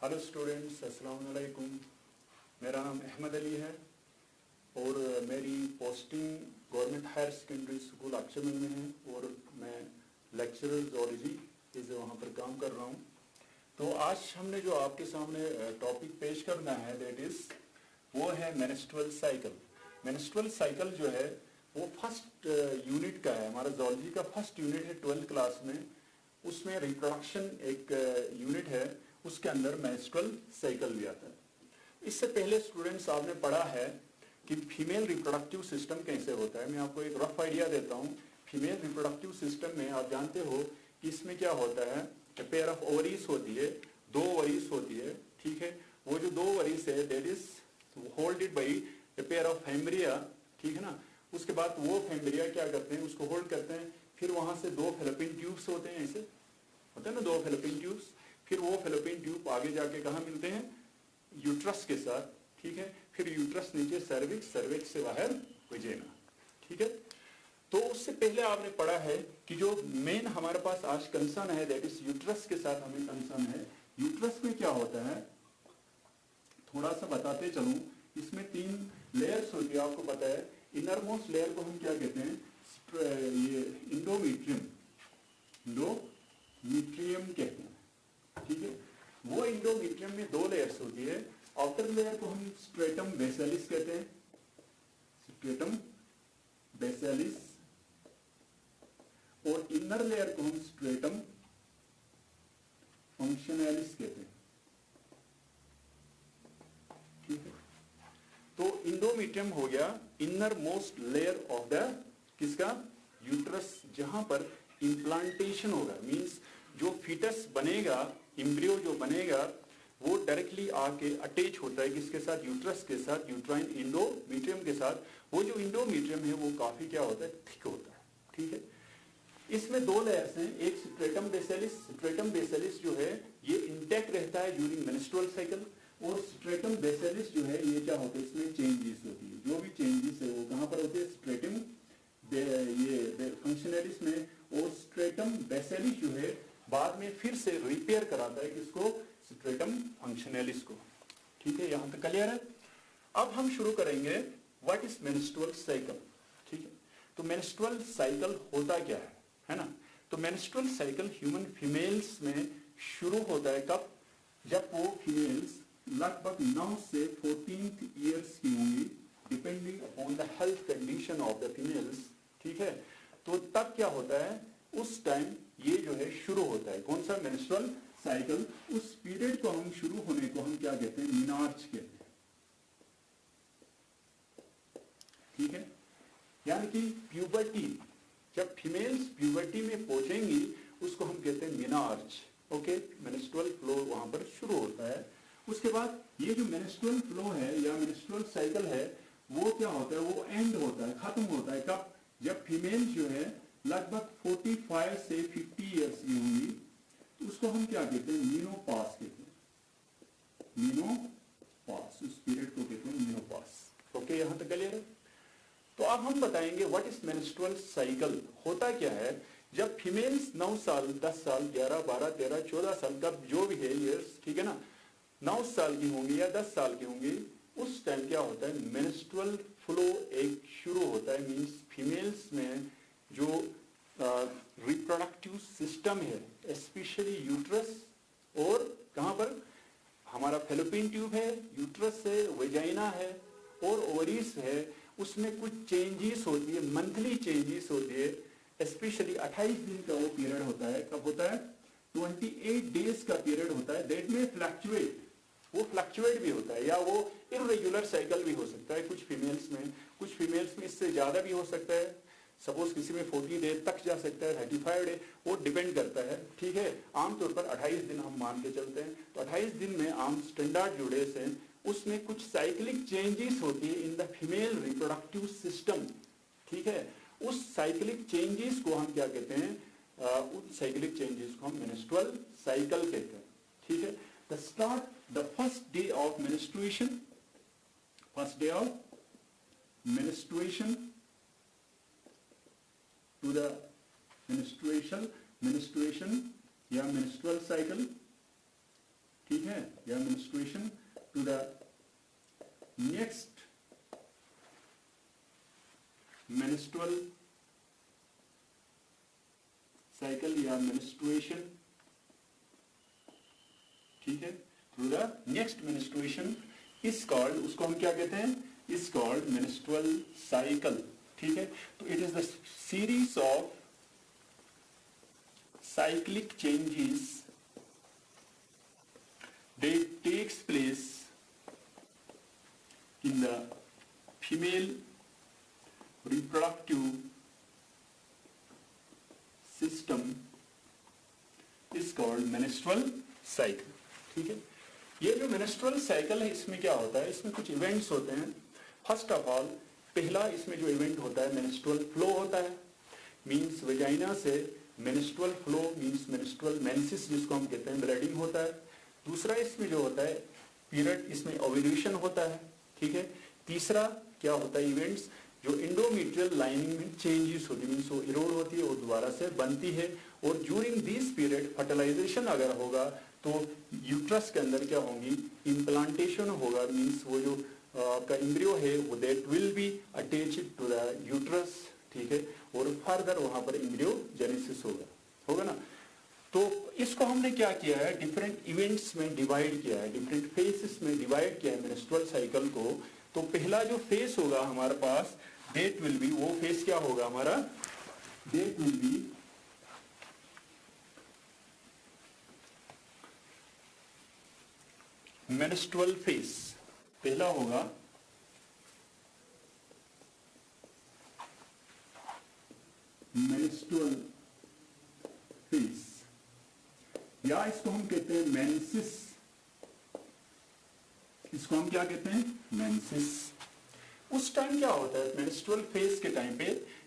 Hello students, अस्सलाम वालेकुम। मेरा नाम अहमद अली है और मेरी posting government higher secondary school अक्षमिल में है और मैं लेक्चरर ज़ूलॉजी इस वहाँ पर काम कर रहा हूँ। तो आज हमने जो आपके सामने टॉपिक पेश करना है दैट इज़ वो है मेंस्ट्रुअल साइकिल। मेंस्ट्रुअल साइकिल जो है वो फर्स्ट यूनिट का है, हमारा ज़ूलॉजी का फर्स्ट यूनिट है 12th क्लास में। उसमें रिप्रोडक्शन एक यूनिट है, उसके अंदर मेंस्ट्रुअल साइकिल भी आता है। इससे पहले स्टूडेंट्स आपने पढ़ा है कि फीमेल रिप्रोडक्टिव सिस्टम कैसे होता है। मैं आपको एक रफ आइडिया देता हूँ। फीमेल रिप्रोडक्टिव सिस्टम में आप जानते हो कि इसमें क्या होता है, पेयर ऑफ ओवरीज होती है, 2 ओवरीज होती है, ठीक है। वो जो 2 ओवरीज है that is holded by a pair of fimbria, ठीक है ना। उसके बाद वो फेम्ब्रिया क्या करते हैं, उसको होल्ड करते हैं, फिर वहां से 2 फेलोपियन ट्यूब्स होते हैं, ऐसे होते हैं ना 2 फेलोपियन ट्यूब्स। फिर वो फेलोपियन ट्यूब आगे जाके कहाँ मिलते हैं, यूट्रस के साथ, ठीक है। फिर यूट्रस नीचे सर्विक्स, सर्विक्स से बाहर वजाइना, ठीक है। तो उससे पहले आपने पढ़ा है कि जो मेन हमारे पास आज कंसर्न है दैट इज यूट्रस के साथ हमें कंसर्न है। यूट्रस में क्या होता है थोड़ा सा बताते चलूं। इसमें 3 लेयर्स होती है, आपको पता है। इनरमोस्ट लेयर को हम क्या कहते हैं, ये इंडोमीट्रियम, इंडोमीट्रियम कहते हैं, ठीक है। वो इंडोमीट्रियम में 2 लेयर्स होती है। आउटर लेयर को हम स्ट्रेटम बेसिलिस कहते हैं, स्ट्रेटम बेसिलिस, और इनर लेयर को हम स्ट्रेटम फंक्शनैलिस कहते हैं, ठीक है। तो इंडोमीट्रियम हो गया inner most layer of the किसका, यूट्रस, जहां पर इम्प्लांटेशन होगा, मींस जो फीटस बनेगा, एम्ब्रियो जो बनेगा वो डायरेक्टली आके अटैच होता है किसके साथ, यूट्रस के साथ, यूट्राइन इंडोमीट्रियम के साथ। वो जो इंडोमीट्रियम है वो काफी क्या होता है, थिक होता है, ठीक है। इसमें 2 लेयर्स हैं, एक स्ट्रेटम बेसिलिस। स्ट्रेटम बेसिलिस जो है ये इंटैक्ट रहता है ड्यूरिंग मेंस्ट्रुअल साइकिल, और स्ट्रेटम बेसिलिस जो है ये क्या होता है, इसमें चेंजेस होती है। जो भी चेंजेस है वो कहां पर होते हैं, स्ट्रेटम ये फंक्शनैलिस में, और स्ट्रेटम बेसिलिस जो है बाद में फिर से रिपेयर कराता है किसको, स्ट्रेटम फंक्शनैलिस को, ठीक है। यहां तक क्लियर है। अब हम शुरू करेंगे व्हाट इज मेंस्ट्रुअल साइकिल, ठीक है। तो मेंस्ट्रुअल साइकिल होता क्या है ना। तो मेंस्ट्रुअल साइकिल ह्यूमन फीमेल्स में शुरू होता है कब, जब वो फीमेल्स लगभग 9 से 14 ईयर्स की होंगी, depending upon the health condition of the females, ठीक है। तो तब क्या होता है, उस टाइम ये जो है शुरू होता है, कौन सा, मेंस्ट्रुअल साइकिल। उस पीरियड को हम शुरू होने को हम क्या कहते हैं, मीनार्च कहते हैं, ठीक है। यानी कि प्यूबर्टी, जब फीमेल्स प्यूबर्टी में पहुंचेंगी उसको हम कहते हैं मीनार्च, ओके। मेंस्ट्रुअल फ्लो वहां पर शुरू होता है। उसके बाद ये जो मेंस्ट्रुअल फ्लो है या मेंस्ट्रुअल साइकिल है वो क्या होता है, वो एंड होता है, खत्म होता है कब, जब फीमेल जो है लगभग 45 से 50 ईयर्स की होंगी, तो उसको हम क्या कहते हैं, मीनोपॉज कहते हैं, मीनोपॉज, उस पीरियड को कहते हैं मीनोपॉज, ओके। यहां तक क्लियर है। तो अब हम बताएंगे व्हाट इज मेंस्ट्रुअल साइकिल, होता क्या है। जब फीमेल्स 9 साल, 10 साल, 11, 12, 13, 14 साल का जो भी है ईयर्स, ठीक है ना, 9 साल की होंगी या 10 साल की होंगी, उस टाइम क्या होता है, मेंस्ट्रुअल फ्लो एक शुरू होता है। मींस फीमेल्स में जो रिप्रोडक्टिव सिस्टम है, स्पेशली यूट्रस, और कहां पर हमारा फेलोपियन ट्यूब है, यूट्रस है, वेजाइना है और ओवरीज है, उसमें कुछ चेंजेस होती है, मंथली चेंजेस होती है। स्पेशली 28 दिन का वो पीरियड होता है, कब होता है, 28 डेज का पीरियड होता है। दैट में फ्लक्चुएट, वो फ्लक्चुएट भी होता है, या वो इरेगुलर साइकिल भी हो सकता है कुछ फीमेल्स में, कुछ फीमेल्स में इससे ज्यादा भी हो सकता है। सपोज किसी में 40 डेज तक जा सकता है, 35 डे, वो डिपेंड करता है, ठीक है। आमतौर पर 28 दिन हम मान के चलते हैं। तो 28 दिन में आम स्टैंडर्ड जो डेज हैं उसमें कुछ साइक्लिक चेंजेस होती है in the female reproductive system, ठीक है। उस साइक्लिक चेंजेस को हम क्या कहते हैं, उस साइक्लिक चेंजेस को हम मेंस्ट्रुअल साइकिल कहते हैं, ठीक है। The start, the first day of menstruation, first day of menstruation to the menstruation या मेंस्ट्रुअल साइकिल, ठीक है, या menstruation to the next menstrual cycle या मेंस्ट्रुएशन, ठीक है, through the next menstruation is called, उसको हम क्या कहते हैं, इज कॉल्ड मेंस्ट्रुअल साइकिल, ठीक है। तो it is the series of cyclic changes that takes place in the female reproductive system is called menstrual cycle, ठीक है। ये जो menstrual cycle है इसमें क्या होता है, इसमें कुछ इवेंट्स होते हैं। फर्स्ट ऑफ ऑल पहला इसमें जो इवेंट होता है menstrual flow होता है, मीन्स वजाइना से menstrual flow means menstrual menses जिसको हम कहते हैं, ब्लीडिंग होता है। दूसरा इसमें जो होता है पीरियड, इसमें ओव्यूलेशन होता है, ठीक है। तीसरा क्या होता है इवेंट्स, जो एंडोमेट्रियल लाइनिंग में चेंजेस होती है, मीन्स वो इरोड होती है और दोबारा से बनती है। और ड्यूरिंग दिस पीरियड फर्टिलाइजेशन अगर होगा तो यूट्रस के अंदर क्या होंगी, इम्प्लांटेशन होगा, मीन्स वो जो आपका एम्ब्रियो है वो that will be attached to the uterus, ठीक है, और फर्दर वहां पर एम्ब्रियो जेनेसिस होगा ना। तो इसको हमने क्या किया है, डिफरेंट इवेंट्स में डिवाइड किया है, डिफरेंट फेजेस में डिवाइड किया है मेंस्ट्रुअल साइकिल को। तो पहला जो फेज होगा हमारे पास, डेट विल बी, वो फेज क्या होगा हमारा, that will be menstrual phase, पहला होगा मेंस्ट्रुअल फेज, या इसको हम कहते हैं मेंसिस, इसको हम क्या कहते हैं, मेंसिस। उस टाइम क्या होता है मेंस्ट्रुअल फेज के टाइम पे,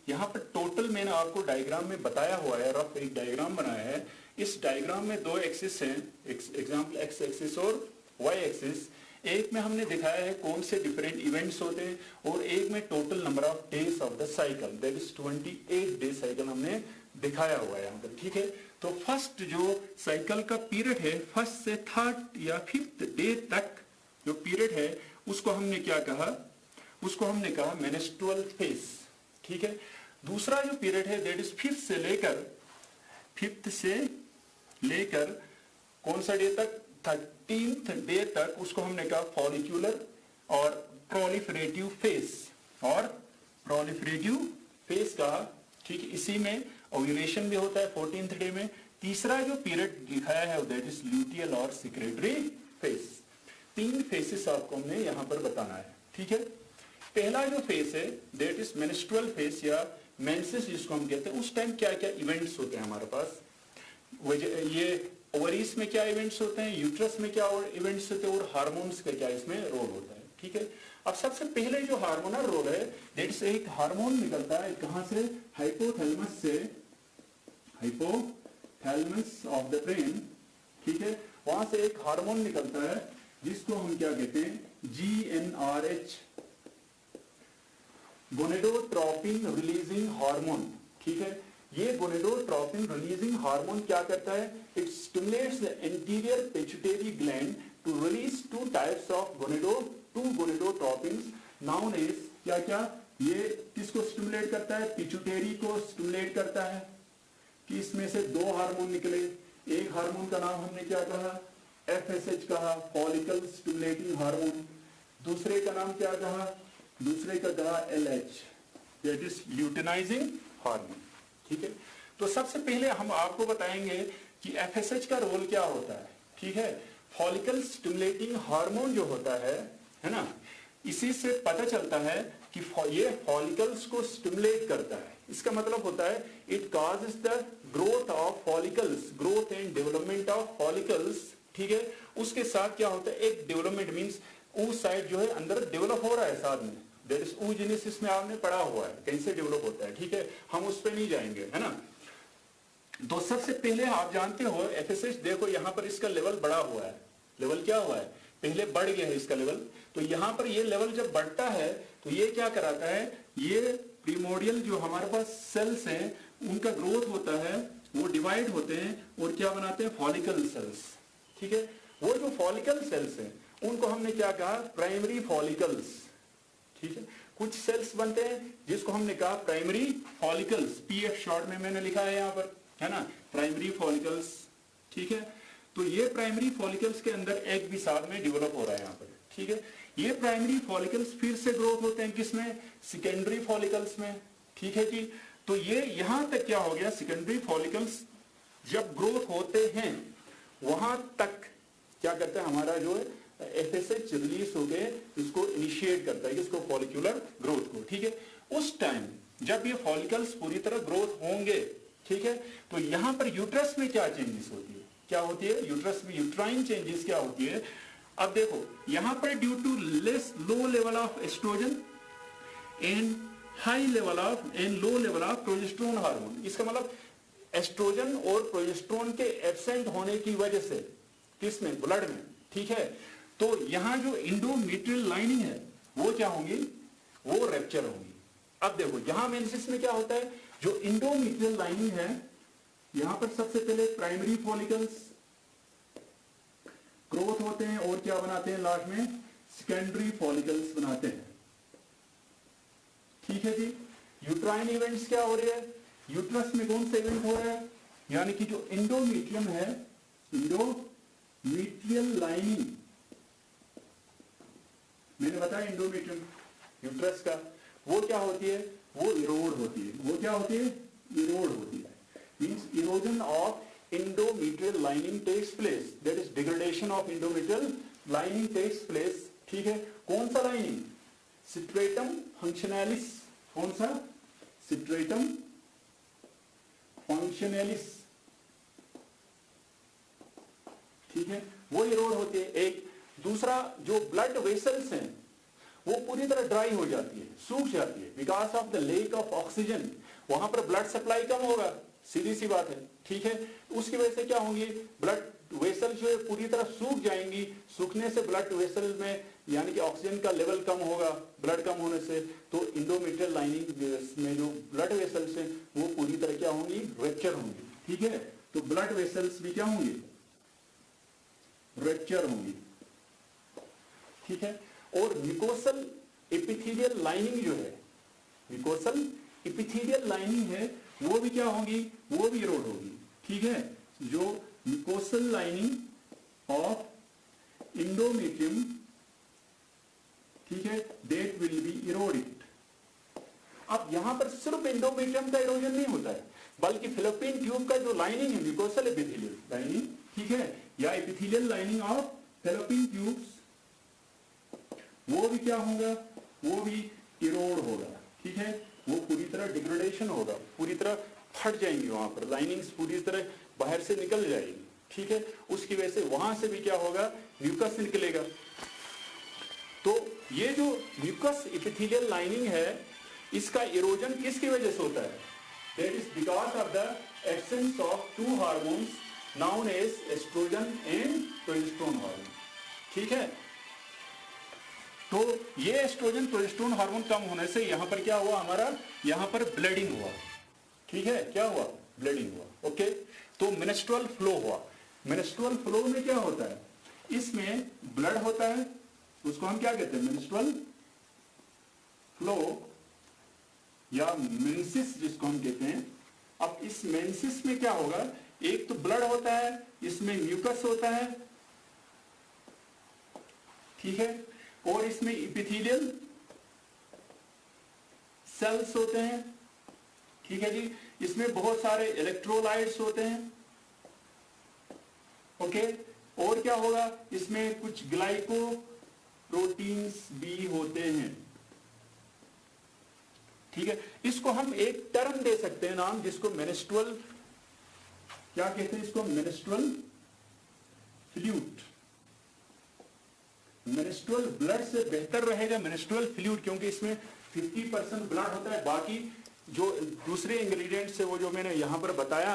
यहाँ पर टोटल मैंने आपको डायग्राम में बताया हुआ है, रफ एक डायग्राम बनाया है। इस डायग्राम में दो एक्सिस हैं, एग्जाम्पल एक्स एक्सिस और वाई एक्सिस। एक में हमने दिखाया है कौन से डिफरेंट इवेंट्स होते हैं, और एक में total number of days of the cycle, that is 28 day cycle हमने दिखाया हुआ है यहाँ पर, ठीक है। तो फर्स्ट जो साइकिल का पीरियड है, फर्स्ट से थर्ड या फिफ्थ डे तक जो पीरियड है उसको हमने क्या कहा, उसको हमने कहा मेंस्ट्रुअल फेज, ठीक है। दूसरा जो पीरियड है दैट इज फिफ्थ से लेकर कौन सा डे तक, 13th डे तक, उसको हमने कहा फॉलिक्यूलर और प्रोलिफरेटिव फेज, और प्रोलिफरेटिव फेज कहा, ठीक है। इसी में ओव्यूलेशन भी होता है 14th डे में। तीसरा जो पीरियड दिखाया है दैट इज ल्यूटियल और सिक्रेटरी फेज। 3 फेसेस आपको हमने यहां पर बताना है, ठीक है। पहला जो फेज है दैट इज मेंस्ट्रुअल फेज या मेंसेस जिसको हम कहते हैं। उस टाइम क्या क्या इवेंट्स होते हैं हमारे पास, ये ओवरीज में क्या इवेंट्स होते हैं, यूट्रस में क्या इवेंट्स होते हैं, और हार्मोन्स का क्या इसमें रोल होता है, ठीक है। अब सबसे पहले जो हार्मोनल रोल है दैट इज, एक हार्मोन निकलता है कहां से, हाइपोथैलेमस से, हाइपोथैलेमस ऑफ द ब्रेन, ठीक है। वहां से एक हार्मोन निकलता है जिसको हम क्या कहते हैं, GnRH, गोनेडोट्रोपिन रिलीजिंग हार्मोन, ठीक है। ये गोनेडोट्रोपिन रिलीजिंग हार्मोन क्या करता है, it stimulates the anterior pituitary gland to release 2 types of gonadotropins known as, क्या क्या, ये किसको स्टिमुलेट करता है, पिट्यूटरी को स्टिमुलेट करता है, कि इसमें से 2 हार्मोन निकले। एक हार्मोन का नाम हमने क्या कहा, FSH कहा, फॉलिकल स्टिमुलेटिंग हार्मोन। दूसरे का नाम क्या कहा, दूसरे का कहा LH, that is luteinizing hormone, ठीक है। तो सबसे पहले हम आपको बताएंगे कि FSH का रोल क्या होता है, ठीक है। फॉलिकल स्टिमुलेटिंग हार्मोन जो होता है ना, इसी से पता चलता है कि ये फॉलिकल्स को स्टिमुलेट करता है। इसका मतलब होता है it causes the growth of follicles, growth and development of follicles, ठीक है। उसके साथ क्या होता है, एक डेवलपमेंट मींस oocyte जो है अंदर डेवलप हो रहा है साथ में, देयर इज oogenesis में आपने पढ़ा हुआ है कैसे डेवलप होता है, ठीक है। हम उस पर नहीं जाएंगे, है ना। तो सबसे पहले आप जानते हो FSH, देखो यहाँ पर इसका लेवल बढ़ा हुआ है, लेवल क्या हुआ है, पहले बढ़ गया है इसका लेवल। तो यहाँ पर ये लेवल जब बढ़ता है तो ये क्या कराता है, ये प्रीमोडियल जो हमारे पास सेल्स हैं उनका ग्रोथ होता है, वो डिवाइड होते हैं और क्या बनाते हैं, फॉलिकल सेल्स, ठीक है। वो जो फॉलिकल सेल्स हैं उनको हमने क्या कहा, प्राइमरी फॉलिकल्स। ठीक है, कुछ सेल्स बनते हैं जिसको हमने कहा प्राइमरी फॉलिकल्स, पीएफ शॉर्ट में मैंने लिखा है यहाँ पर, है ना, प्राइमरी फॉलिकल्स। ठीक है, तो ये प्राइमरी फॉलिकल्स के अंदर एग भी साथ में डेवलप हो रहा है यहाँ पर। ठीक है, ये प्राइमरी फॉलिकल्स फिर से ग्रोथ होते हैं किसमें, सेकेंडरी फॉलिकल्स में। ठीक है जी, तो ये यहां तक क्या हो गया, सेकेंडरी फॉलिकल्स जब ग्रोथ होते हैं वहां तक क्या करता है, हमारा जो एफएसएच रिलीज होके इसको इनिशिएट करता है, इसको फॉलिकुलर ग्रोथ को। ठीक है, उस टाइम जब ये फॉलिकल्स पूरी तरह ग्रोथ होंगे, ठीक है, तो यहां पर यूट्रस में क्या चेंजेस होती है, क्या होती है, यूट्रस में यूट्राइन चेंजेस क्या होती है। अब देखो यहां पर due to less low level of estrogen and high level of and low level of progesterone hormone, इसका मतलब एस्ट्रोजन और प्रोजेस्टेरोन के एब्सेंट होने की वजह से किसमें, ब्लड में। ठीक है, तो यहां जो इंडोमेट्रियल लाइनिंग है वो क्या होंगी, वो रैप्चर होंगी। अब देखो यहां मेंसेस में क्या होता है, जो इंडोमेट्रियल लाइनिंग है यहां पर सबसे पहले प्राइमरी फॉलिकल्स ग्रोथ होते हैं और क्या बनाते हैं, लास्ट में सेकेंडरी फॉलिकल्स बनाते हैं। ठीक है जी, यूट्राइन इवेंट्स क्या हो रहे हैं, यूट्रस में कौन सा इवेंट हो रहा है, यानी कि जो इंडोमेट्रियम है, इंडोमेट्रियल लाइनिंग, मैंने बताया इंडोमेट्रियम यूट्रस का, वो क्या होती है, वो इरोड होती है। वो क्या होती है, इरोड होती है, means erosion of endometrial lining takes place, that is degradation of endometrial lining takes place. ठीक है, कौन सा लाइनिंग, स्ट्रेटम फंक्शनैलिस, कौन सा, स्ट्रेटम फंक्शनैलिस। ठीक है, वो इरोड होती है एक। दूसरा जो ब्लड वेसल्स हैं वो पूरी तरह ड्राई हो जाती है, सूख जाती है, because of the lake of oxygen, वहां पर ब्लड सप्लाई कम होगा, सीधी सी बात है। ठीक है, उसकी वजह से क्या होंगी, ब्लड वेसल जो है पूरी तरह सूख जाएंगी, सूखने से ब्लड वेसल में यानी कि ऑक्सीजन का लेवल कम होगा, ब्लड कम होने से, तो इंडोमेट्रियल लाइनिंग में जो ब्लड वेसल्स हैं वो पूरी तरह क्या होंगी, रप्चर होंगी। ठीक है, तो ब्लड वेसल्स भी क्या होंगी, रप्चर होंगी। ठीक है, और म्यूकोसल एपिथेलियल लाइनिंग जो है, म्यूकोसल एपिथेलियल लाइनिंग है वो भी क्या होगी, वो भी इरोड होगी। ठीक है, जो म्यूकोसल लाइनिंग ऑफ इंडोमेट्रियम, ठीक है, दैट विल बी इरोडेड। अब यहां पर सिर्फ इंडोमेट्रियम का इरोजन नहीं होता है, बल्कि फिलिपिन ट्यूब का जो लाइनिंग है, म्यूकोसल एपिथेलियल लाइनिंग, ठीक है, या epithelial lining of Philippine tubes, वो भी क्या होगा, वो भी इरोड होगा। ठीक है, वो पूरी तरह डिग्रेडेशन होगा, पूरी तरह फट जाएंगी, वहां पर लाइनिंग्स पूरी तरह बाहर से निकल जाएगी। ठीक है, उसकी वजह से वहां से भी क्या होगा, म्यूकस निकलेगा। तो ये जो म्यूकस एपिथेलियल लाइनिंग है इसका इरोजन किसकी वजह से होता है, that is because of the absence of two hormones known as estrogen and progesterone hormone. ठीक है, तो ये एस्ट्रोजन प्रोजेस्टेरोन हार्मोन कम होने से यहां पर क्या हुआ, हमारा यहां पर ब्लीडिंग हुआ। ठीक है, क्या हुआ, ब्लीडिंग हुआ। ओके, तो मेंस्ट्रुअल फ्लो हुआ। मेंस्ट्रुअल फ्लो में क्या होता है, इसमें ब्लड होता है, उसको हम क्या कहते हैं, मेंस्ट्रुअल फ्लो या मेंसिस जिसको हम कहते हैं। अब इस मेंसिस में क्या होगा, एक तो ब्लड होता है, इसमें म्यूकस होता है, ठीक है, और इसमें एपिथेलियल सेल्स होते हैं। ठीक है जी, इसमें बहुत सारे इलेक्ट्रोलाइट्स होते हैं। ओके, और क्या होगा, इसमें कुछ ग्लाइको प्रोटीन्स भी होते हैं। ठीक है, इसको हम एक टर्म दे सकते हैं नाम, जिसको मेंस्ट्रुअल क्या कहते हैं, इसको मेंस्ट्रुअल फ्लूइड। मेंस्ट्रुअल ब्लड से बेहतर रहेगा मेंस्ट्रुअल फ्लूइड, क्योंकि इसमें 50% ब्लड होता है, बाकी जो दूसरे इंग्रेडिएंट्स है वो जो मैंने यहां पर बताया,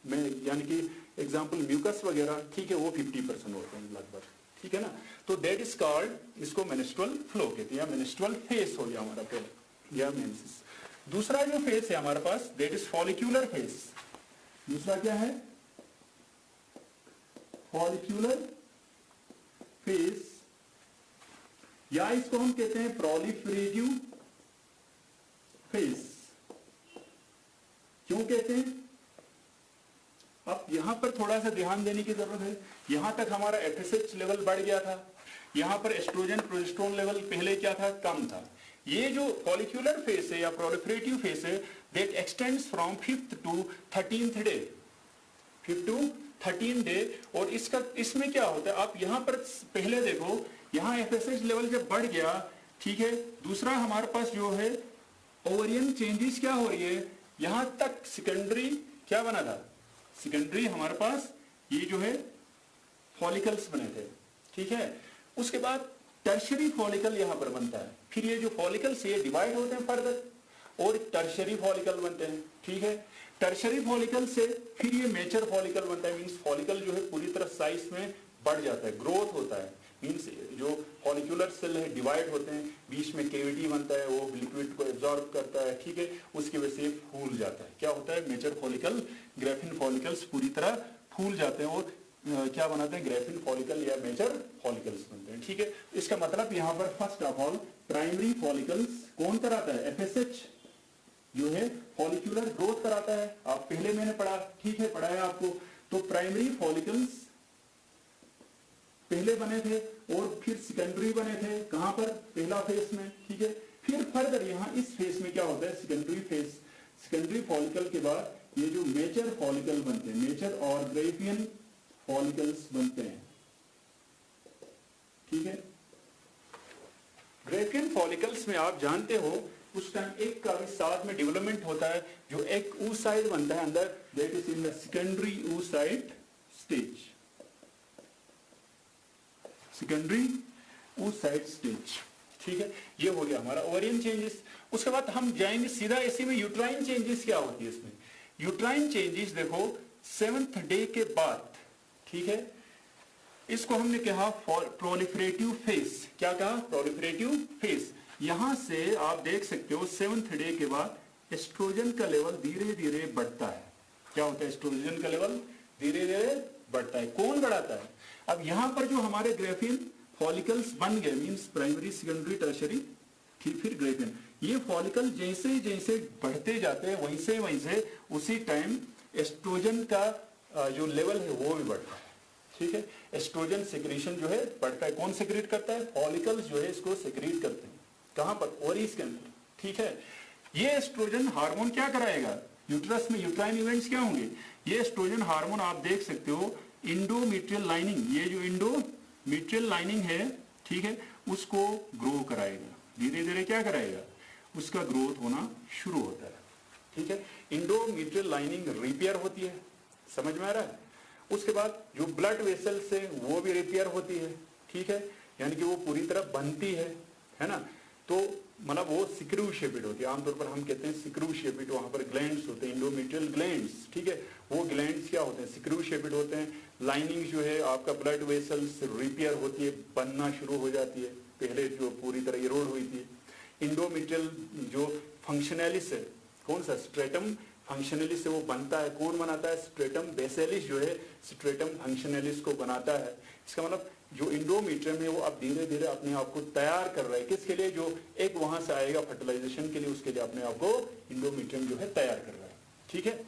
मैं यानी कि एग्जांपल म्यूकस वगैरह, ठीक है, वो 50% होते हैं लगभग। ठीक है ना, तो दैट इज कॉल्ड, इसको मेंस्ट्रुअल फ्लो कहते हैं, या मेंस्ट्रुअल फेस हो गया हमारा पहले, या मेंसिस। दूसरा जो फेस है हमारे पास, दैट इज फॉलिक्यूलर फेस। दूसरा क्या है, फॉलिक्यूलर फेस, या इसको हम कहते हैं प्रोलिफरेटिव फेस। क्यों कहते हैं? अब यहां पर थोड़ा सा ध्यान देने की जरूरत है। यहां तक हमारा एफएसएच लेवल बढ़ गया था, यहां पर एस्ट्रोजन प्रोजेस्टेरोन लेवल पहले क्या था, कम था। ये जो फॉलिक्यूलर फेस है या प्रोलिफरेटिव फेस है, that extends from 5th to 13th day, 5th to 13th day. और इसमें क्या होता है, आप यहां पर पहले देखो, यहां एफएसएच लेवल जब बढ़ गया, ठीक है। दूसरा हमारे पास जो है ओवरियन चेंजेस क्या हो रही है, यहां तक सेकेंडरी क्या बना था, सेकेंडरी हमारे पास ये जो है फॉलिकल्स बने थे, ठीक है। उसके बाद टर्शरी फॉलिकल यहां पर बनता है। फिर ये जो फॉलिकल्स ये डिवाइड होते हैं फर्दर और टर्शरी फॉलिकल बनते हैं, ठीक है। टर्शरी फॉलिकल से फिर ये मेचर फॉलिकल बनता है, मींस फॉलिकल जो है पूरी तरह साइज में बढ़ जाता है, ग्रोथ होता है। मींस जो फॉलिक्यूलर सेल है डिवाइड होते हैं, बीच में केविटी बनता है, वो लिक्विड को एब्जॉर्ब करता है, ठीक है। उसकी वजह से फूल जाता है। क्या होता है, मेचर फॉलिकल, ग्रेफिन फॉलिकल्स पूरी तरह फूल जाते हैं और क्या बनाते हैं, ग्रेफिन फॉलिकल या मेजर फॉलिकल्स बनते हैं, ठीक है। इसका मतलब यहाँ पर first of all primary follicles कौन कराता है, एफएसएच जो है फॉलिक्यूलर ग्रोथ कराता है। आप पहले मैंने पढ़ा, ठीक है, पढ़ा है आपको। तो प्राइमरी फॉलिकल्स पहले बने थे और फिर सेकेंडरी बने थे, कहां पर, पहला फेस में, ठीक है। फिर फर्दर यहाँ इस फेस में क्या होता है, सेकेंडरी फेस, सेकेंडरी फॉलिकल के बाद ये जो मेचर फॉलिकल बनते हैं, मेचर और ग्रेफियन फॉलिकल्स बनते हैं, ठीक है। ग्रेफियन फॉलिकल्स में आप जानते हो उस टाइम एक का भी साथ में डेवलपमेंट होता है, जो एक oocyte बनता है अंदर, that is in the secondary oocyte stage, secondary oocyte stage, ठीक है। ये हो गया हमारा ओवरियन चेंजेस। उसके बाद हम जाएंगे सीधा इसी में यूट्राइन चेंजेस क्या होती है इसमें। यूट्राइन चेंजेस देखो 7th डे के बाद, ठीक है। इसको हमने कहा प्रोलिफरेटिव फेस। क्या कहा, प्रोलिफरेटिव फेस। यहां से आप देख सकते हो 7th डे के बाद एस्ट्रोजन का लेवल धीरे धीरे बढ़ता है। क्या होता है, एस्ट्रोजन का लेवल धीरे धीरे बढ़ता है। कौन बढ़ाता है, अब यहां पर जो हमारे ग्रेफिन फॉलिकल्स बन गए, मींस प्राइमरी, सेकेंडरी, टर्शरी, फिर ग्रेफिन, ये फॉलिकल जैसे जैसे बढ़ते जाते हैं वहीं से उसी टाइम एस्ट्रोजन का जो लेवल है वो भी बढ़ता है, ठीक है। एस्ट्रोजन सेक्रेशन जो है बढ़ता है। कौन सेक्रेट करता है, फॉलिकल्स जो है इसको सेक्रेट करते हैं, कहां पर, ओवरीज के अंदर, ठीक है। ये एस्ट्रोजन हार्मोन क्या कराएगा, यूट्रस में यूट्राइन इवेंट्स क्या होंगे, ये एस्ट्रोजन हार्मोन आप देख सकते हो इंडोमेट्रियल लाइनिंग, ये जो इंडोमेट्रियल लाइनिंग है, ठीक है, उसको ग्रो कराएगा, धीरे धीरे क्या कराएगा, उसका ग्रोथ होना शुरू होता है, ठीक है। इंडोमेट्रियल लाइनिंग रिपेयर होती है, समझ में आ रहा है। उसके बाद जो ब्लड वेसल्स है वो भी रिपेयर होती है, ठीक है, यानी कि वो पूरी तरह बनती है ना। तो मतलब वो सिक्रू शेपिड होती है, आमतौर पर हम कहते हैं सिक्रू शेपिड, वहां पर ग्लैंड्स होते हैं, इंडोमेट्रियल ग्लैंड्स, ठीक है। वो ग्लैंड्स क्या होते हैं, सिक्रू शेपिड होते हैं। लाइनिंग जो है आपका ब्लड वेसल्स रिपेयर होती है, बनना शुरू हो जाती है, पहले जो पूरी तरह इरोड हुई थी। इंडोमेट्रियल जो फंक्शनैलिस है, कौन सा, स्ट्रेटम फंक्शनैलिस से वो बनता है। कौन बनाता है, स्ट्रेटम बेसिलिस जो है स्ट्रेटम फंक्शनैलिस को बनाता है। इसका मतलब जो इंडोमेट्रियम है वो अब धीरे धीरे अपने आप को तैयार कर रहा है, किसके लिए, जो एक वहां से आएगा फर्टिलाइजेशन के लिए, उसके लिए अपने आप को इंडोमेट्रियम जो है तैयार कर रहा है, ठीक है।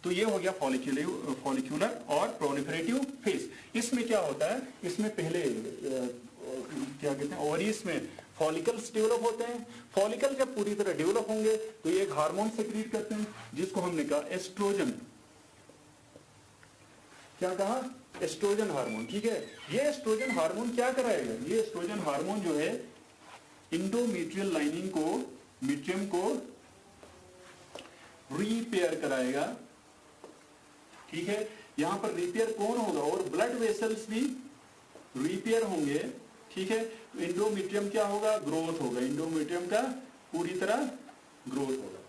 तो ये हो गया फॉलिक्यूलर और प्रोलिफरेटिव फेस। इसमें क्या होता है, इसमें पहले क्या कहते हैं, ओवरीज में फॉलिकल्स डेवलप होते हैं। फॉलिकल जब पूरी तरह डेवलप होंगे तो ये एक हार्मोन सेक्रेट करते हैं जिसको हमने कहा एस्ट्रोजन। क्या कहा, एस्ट्रोजन हार्मोन, ठीक है। ये एस्ट्रोजन हार्मोन क्या कराएगा, ये एस्ट्रोजन हार्मोन जो है इंडोमेट्रियल लाइनिंग को, मेट्रियम को रिपेयर कराएगा, ठीक है। यहां पर रिपेयर कौन होगा, और ब्लड वेसल्स भी रिपेयर होंगे, ठीक है। तो इंडोमेट्रियम क्या होगा, ग्रोथ होगा, इंडोमेट्रियम का पूरी तरह ग्रोथ होगा,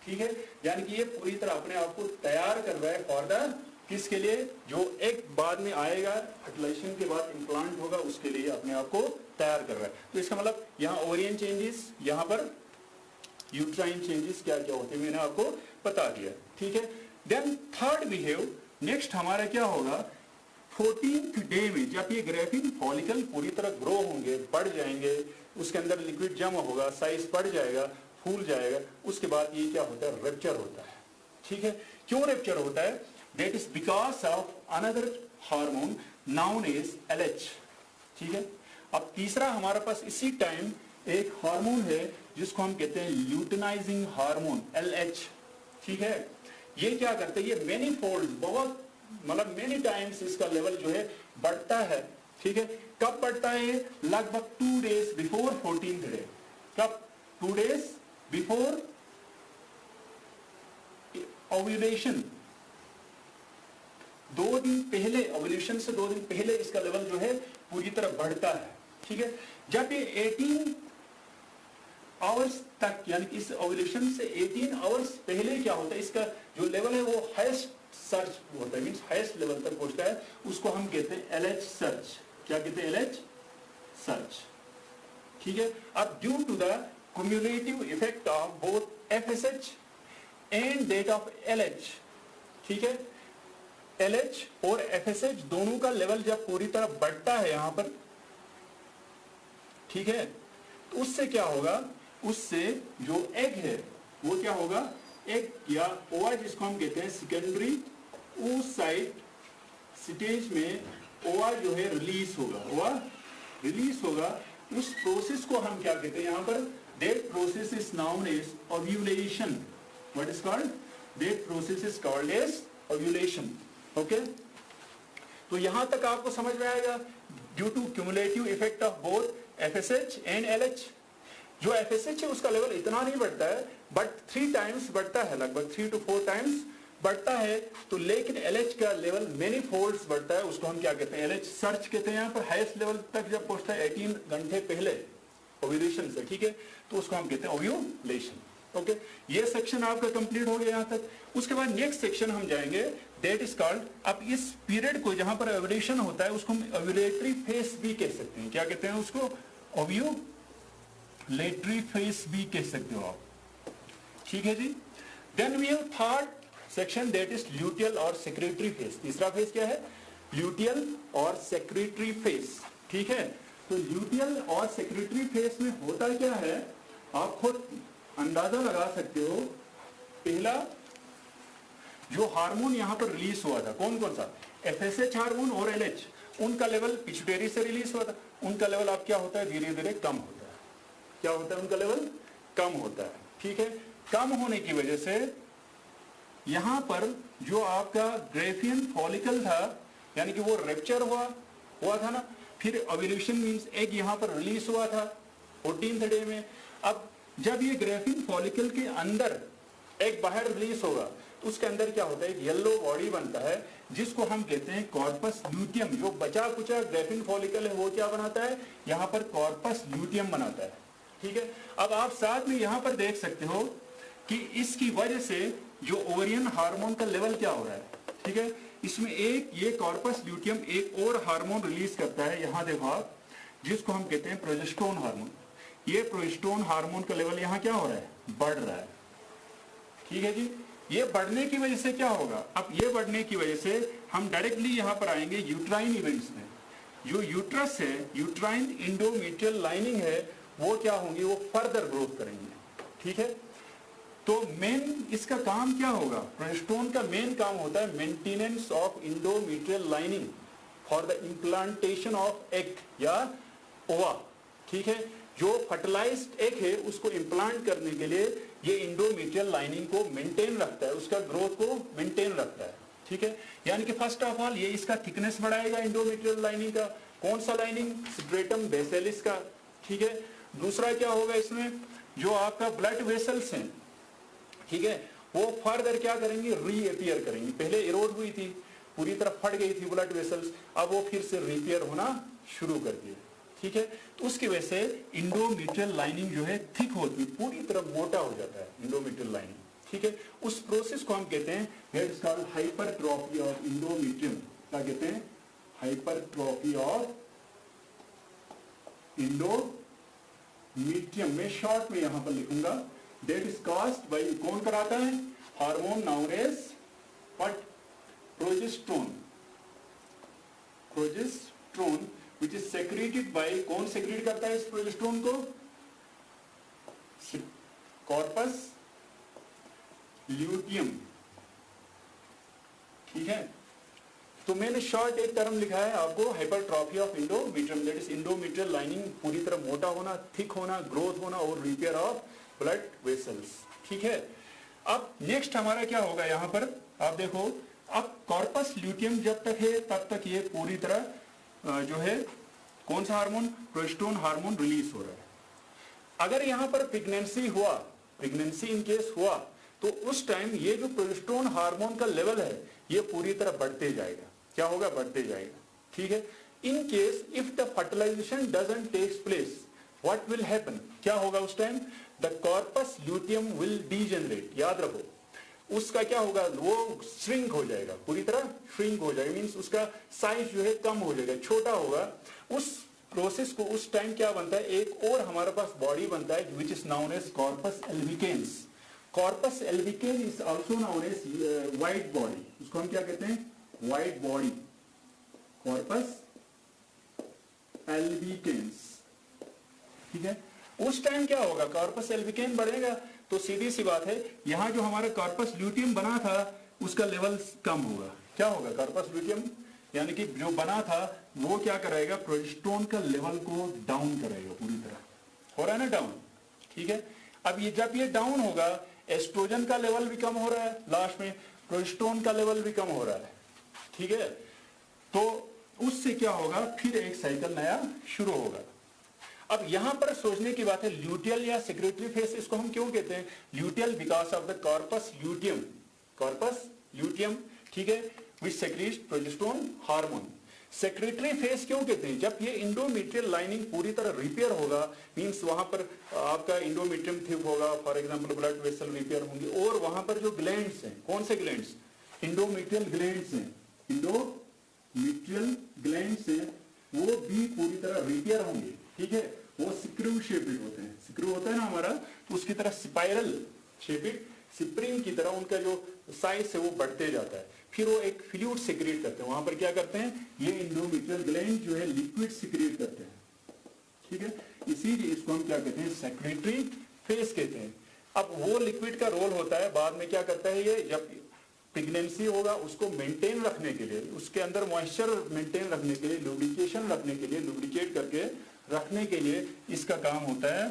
ठीक है। यानी कि ये पूरी तरह अपने आप को तैयार कर रहा है फॉर द, किसके लिए, जो एक बाद में आएगा फर्टिलाइजेशन के बाद इम्प्लांट होगा, उसके लिए अपने आप को तैयार कर रहा है। तो इसका मतलब यहाँ ओवरियन चेंजेस, यहाँ पर यूट्राइन चेंजेस क्या क्या होते हैं मैंने आपको बता दिया, ठीक है। देन थर्ड बिहेव, नेक्स्ट हमारा क्या होगा, 14th डे में जब ये ग्रेफिन फॉलिकल पूरी तरह ग्रो होंगे, बढ़ जाएंगे, उसके अंदर लिक्विड जमा होगा, साइज बढ़ जाएगा, फूल जाएगा, उसके बाद ये क्या होता है, रप्चर होता है। ठीक है, क्यों रप्चर होता है? That is because of another hormone known as LH। ठीक है, अब तीसरा हमारे पास इसी टाइम एक हार्मोन है जिसको हम कहते हैं ल्यूटिनाइजिंग हार्मोन LH। ठीक है, ये क्या करते हैं, ये मेनी फोल्ड, बहुत मतलब मेनी टाइम्स इसका लेवल जो है बढ़ता है। ठीक है, कब बढ़ता है? लगभग 2 days बिफोर 14th डे। कब? 2 days बिफोर ओव्यूलेशन, 2 दिन पहले, ओव्यूलेशन से 2 दिन पहले इसका लेवल जो है पूरी तरह बढ़ता है। ठीक है, जब ये 18 आवर्स तक, यानी कि इस ओव्यूलेशन से 18 आवर्स पहले क्या होता है, इसका जो लेवल है वो हाईएस्ट सर्च होता है, मींस हाईएस्ट लेवल तक पहुंचता है, उसको हम कहते हैं LH सर्च। क्या कहते हैं? LH surge. ठीक है, अब due to the cumulative effect of both FSH and that of LH, ठीक है, LH और FSH दोनों का लेवल जब पूरी तरह बढ़ता है यहां पर, ठीक है, तो उससे क्या होगा, उससे जो एग है वो क्या होगा, एग या ओवा जिसको हम कहते हैं सेकेंडरी oocyte स्टेज में ओवा जो है रिलीज होगा, ओवा रिलीज होगा। उस प्रोसेस को हम क्या कहते हैं यहां पर, that process is known as ovulation. What is called? That process is called as ovulation. Okay, तो यहां तक आपको समझ में आएगा। Due to cumulative effect of both FSH and LH, जो FSH है उसका लेवल इतना नहीं बढ़ता है, बट 3 टाइम्स बढ़ता है, लगभग 3 to 4 टाइम्स बढ़ता है, तो लेकिन LH का लेवल मेनी फोल्ड्स बढ़ता है, उसको हम क्या कहते हैं, LH सर्च कहते हैं। यहाँ पर हाईएस्ट लेवल तक जब पहुंचता है 18 घंटे पहले ओव्यूलेशन से, ठीक है, तो उसको हम कहते हैं ओव्यूलेशन। ओके, ये सेक्शन आपका कंप्लीट हो गया यहाँ तक। उसके बाद नेक्स्ट सेक्शन हम जाएंगे, दैट इज कॉल्ड, अब इस पीरियड को जहां पर ओव्यूलेशन होता है उसको हम ओव्यूलेटरी फेस भी कह सकते हैं। क्या कहते हैं उसको? ओव्यूलेटरी फेस भी कह सकते हो आप। ठीक है जी। Then we have third section, that is luteal और सेक्रेटरी फेस। तीसरा फेस क्या है? ल्यूटियल और सेक्रेटरी फेस। ठीक है, तो ल्यूटियल और सेक्रेटरी फेस में होता क्या है, आप खुद अंदाजा लगा सकते हो। पहला जो हार्मोन यहां पर रिलीज हुआ था, कौन कौन सा? FSH हार्मोन और LH, उनका लेवल पिट्यूटरी से रिलीज हुआ था, उनका लेवल अब क्या होता है, धीरे धीरे कम होता है। क्या होता है? उनका लेवल कम होता है। ठीक है, कम होने की वजह से यहां पर जो आपका ग्रेफियन फॉलिकल था, यानी कि वो रप्चर हुआ था ना, फिर ओव्यूलेशन मींस एग यहां पर रिलीज हुआ था 14th डे में। अब जब ये ग्रेफियन फॉलिकल के अंदर एग बाहर रिलीज होगा तो उसके अंदर क्या होता है, एक येलो बॉडी बनता है जिसको हम कहते हैं कॉर्पस ल्यूटियम। जो बचा कुचा ग्रेफियन फॉलिकल है वो क्या बनाता है, यहाँ पर कॉर्पस ल्यूटियम बनाता है। ठीक है, अब आप साथ में यहाँ पर देख सकते हो कि इसकी वजह से जो ओवरियन हार्मोन का लेवल क्या हो रहा है। ठीक है, इसमें एक ये कॉर्पस ल्यूटियम एक और हार्मोन रिलीज करता है, यहाँ देखो आप, जिसको हम कहते हैं प्रोजेस्टेरोन हार्मोन। ये प्रोजेस्टेरोन हार्मोन का लेवल यहाँ क्या हो रहा है, बढ़ रहा है। ठीक है जी, ये बढ़ने की वजह से क्या होगा, अब ये बढ़ने की वजह से हम डायरेक्टली यहाँ पर आएंगे यूट्राइन इवेंट्स में। जो यूट्रस है, यूट्राइन इंडोमेट्रियल लाइनिंग है, वो क्या होंगी, वो फर्दर ग्रोथ करेंगे। ठीक है, तो मेन इसका काम क्या होगा, प्रोजेस्टेरोन का मेन काम होता है maintenance of endometrial lining for the implantation of egg या ओवा। ठीक है, जो फर्टिलाइज्ड एग है उसको इम्प्लांट करने के लिए ये इंडोमेट्रियल लाइनिंग को मेंटेन रखता है, उसका ग्रोथ को मेंटेन रखता है। ठीक है, यानी कि फर्स्ट ऑफ ऑल ये इसका थिकनेस बढ़ाएगा इंडोमेट्रियल लाइनिंग का। कौन सा लाइनिंग? स्ट्रेटम बेसिलिस का। ठीक है, दूसरा क्या होगा इसमें, जो आपका ब्लड वेसल्स हैं, ठीक है, वो फर्दर क्या करेंगे, रीअपियर करेंगी। पहले इरोड हुई थी, पूरी तरह फट गई थी ब्लड वेसल्स, अब वो फिर से रिपेयर होना शुरू कर दिए। ठीक है, तो उसकी वजह से इंडोमेट्रियल लाइनिंग जो है थिक होती है, पूरी तरह मोटा हो जाता है इंडोमेट्रियल लाइनिंग। ठीक है, उस प्रोसेस को हम कहते हैं that is called hypertrophy of endometrium. क्या कहते हैं? Hypertrophy of endometrium. मैं शॉर्ट में यहां पर लिखूंगा, दैट इज कॉज्ड बाय, कौन कराता है, hormone known as what, progesterone. Progesterone which is secreted by, कौन सेक्रेट करता है इस प्रोजेस्टेरोन को? कॉर्पस ल्यूटियम, ठीक है। तो मैंने शॉर्ट एक टर्म लिखा है आपको, hypertrophy of endometrium, that is endometrial lining पूरी तरह मोटा होना, थिक होना, ग्रोथ होना और रिपेयर ऑफ ब्लड वेसल्स, ठीक है। अब नेक्स्ट हमारा क्या होगा यहाँ पर, आप देखो, अब कॉर्पस ल्यूटियम जब तक है तब तक ये पूरी तरह जो है कौन सा हार्मोन, प्रोजेस्टेरोन हार्मोन रिलीज हो रहा है। अगर यहाँ पर प्रेगनेंसी हुआ, प्रेगनेंसी इन केस हुआ, तो उस टाइम ये जो प्रोजेस्टेरोन हार्मोन का लेवल है ये पूरी तरह बढ़ते जाएगा, क्या होगा, बढ़ते जाएगा, ठीक है। In case if the fertilization doesn't takes place, what will happen, क्या होगा उस time, the corpus luteum will degenerate, याद रखो, उसका क्या होगा, वो श्रिंक हो जाएगा, पूरी तरह श्रिंक हो जाएगा, मींस उसका साइज जो है कम हो जाएगा, छोटा होगा। उस प्रोसेस को उस टाइम क्या बनता है, एक और हमारे पास बॉडी बनता है which is known as corpus albicans. Corpus albicans is also known as white body, उसको हम क्या कहते हैं, व्हाइट बॉडी, कॉर्पस एल्बिकेंस, ठीक है। उस टाइम क्या होगा, कॉर्पस एल्बिकेंस बढ़ेगा, तो सीधी सी बात है यहां जो हमारा कॉर्पस ल्यूटियम बना था उसका लेवल कम होगा, क्या होगा, कॉर्पस ल्यूटियम यानी कि जो बना था वो क्या करेगा, प्रोजेस्टेरोन का लेवल को डाउन करेगा, पूरी तरह हो रहा है ना डाउन, ठीक है। अब ये जब ये डाउन होगा, एस्ट्रोजन का लेवल भी कम हो रहा है, लास्ट में प्रोजेस्टेरोन का लेवल भी कम हो रहा है, ठीक है। तो उससे क्या होगा, फिर एक साइकिल नया शुरू होगा। अब यहां पर सोचने की बात है, ल्यूटियल या सेक्रेटरी फेस इसको हम क्यों कहते हैं, luteal because of the corpus luteum, corpus luteum, ठीक है, विच सेक्रीट्स प्रोजेस्टेरोन हार्मोन। सेक्रेटरी फेस क्यों कहते हैं, जब ये इंडोमेट्रियल लाइनिंग पूरी तरह रिपेयर होगा, मींस वहां पर आपका इंडोमेट्रियम थिक होगा, for example blood vessel repair होंगे, और वहां पर जो ग्लैंड्स हैं, कौन से ग्लैंड्स, इंडोमेट्रियल ग्लैंड्स हैं, इंडोमेट्रियल ग्लैंड्स हैं, वो भी पूरी तरह रिपेयर होंगे, ठीक है। वो स्क्रू शेपिड होते हैं, स्क्रू होता है ना हमारा, तो उसकी तरह स्पाइरल शेपिड, स्प्रिंग की तरह उनका जो साइज है वो बढ़ते जाता है, फिर वो एक फ्लूइड सिक्रेट करते हैं, वहां पर क्या करते हैं, ये इंडोमेट्रियल ग्लैंड जो है लिक्विड सिक्रेट करते हैं, ठीक है। इसीलिए इसको हम क्या कहते हैं, सेक्रेटरी फेस कहते हैं। अब वो लिक्विड का रोल होता है, बाद में क्या करता है, ये जब प्रेगनेंसी होगा उसको मेंटेन रखने के लिए, उसके अंदर मॉइस्चर मेंटेन रखने के लिए, लुब्रिकेशन रखने के लिए, लुब्रिकेट करके रखने के लिए इसका काम होता है,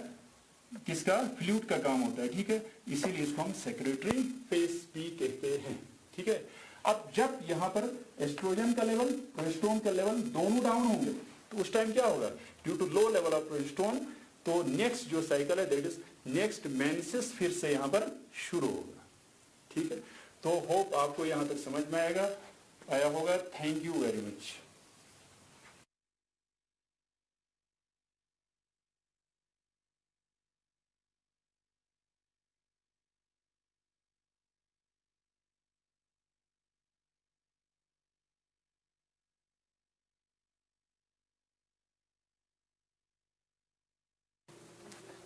किसका, फ्लूइड का काम होता है, ठीक है। इसीलिए इसको हम सेक्रेटरी फेस भी कहते हैं, ठीक है। अब जब यहां पर एस्ट्रोजन का लेवल, प्रोजेस्टेरोन का लेवल दोनों डाउन होंगे, तो उस टाइम क्या होगा, due to low level of progesterone, तो नेक्स्ट जो साइकिल है दैट इज नेक्स्ट मेंसेस फिर से यहां पर शुरू होगा, ठीक है। तो होप आपको यहां तक समझ में आया होगा। Thank you very much.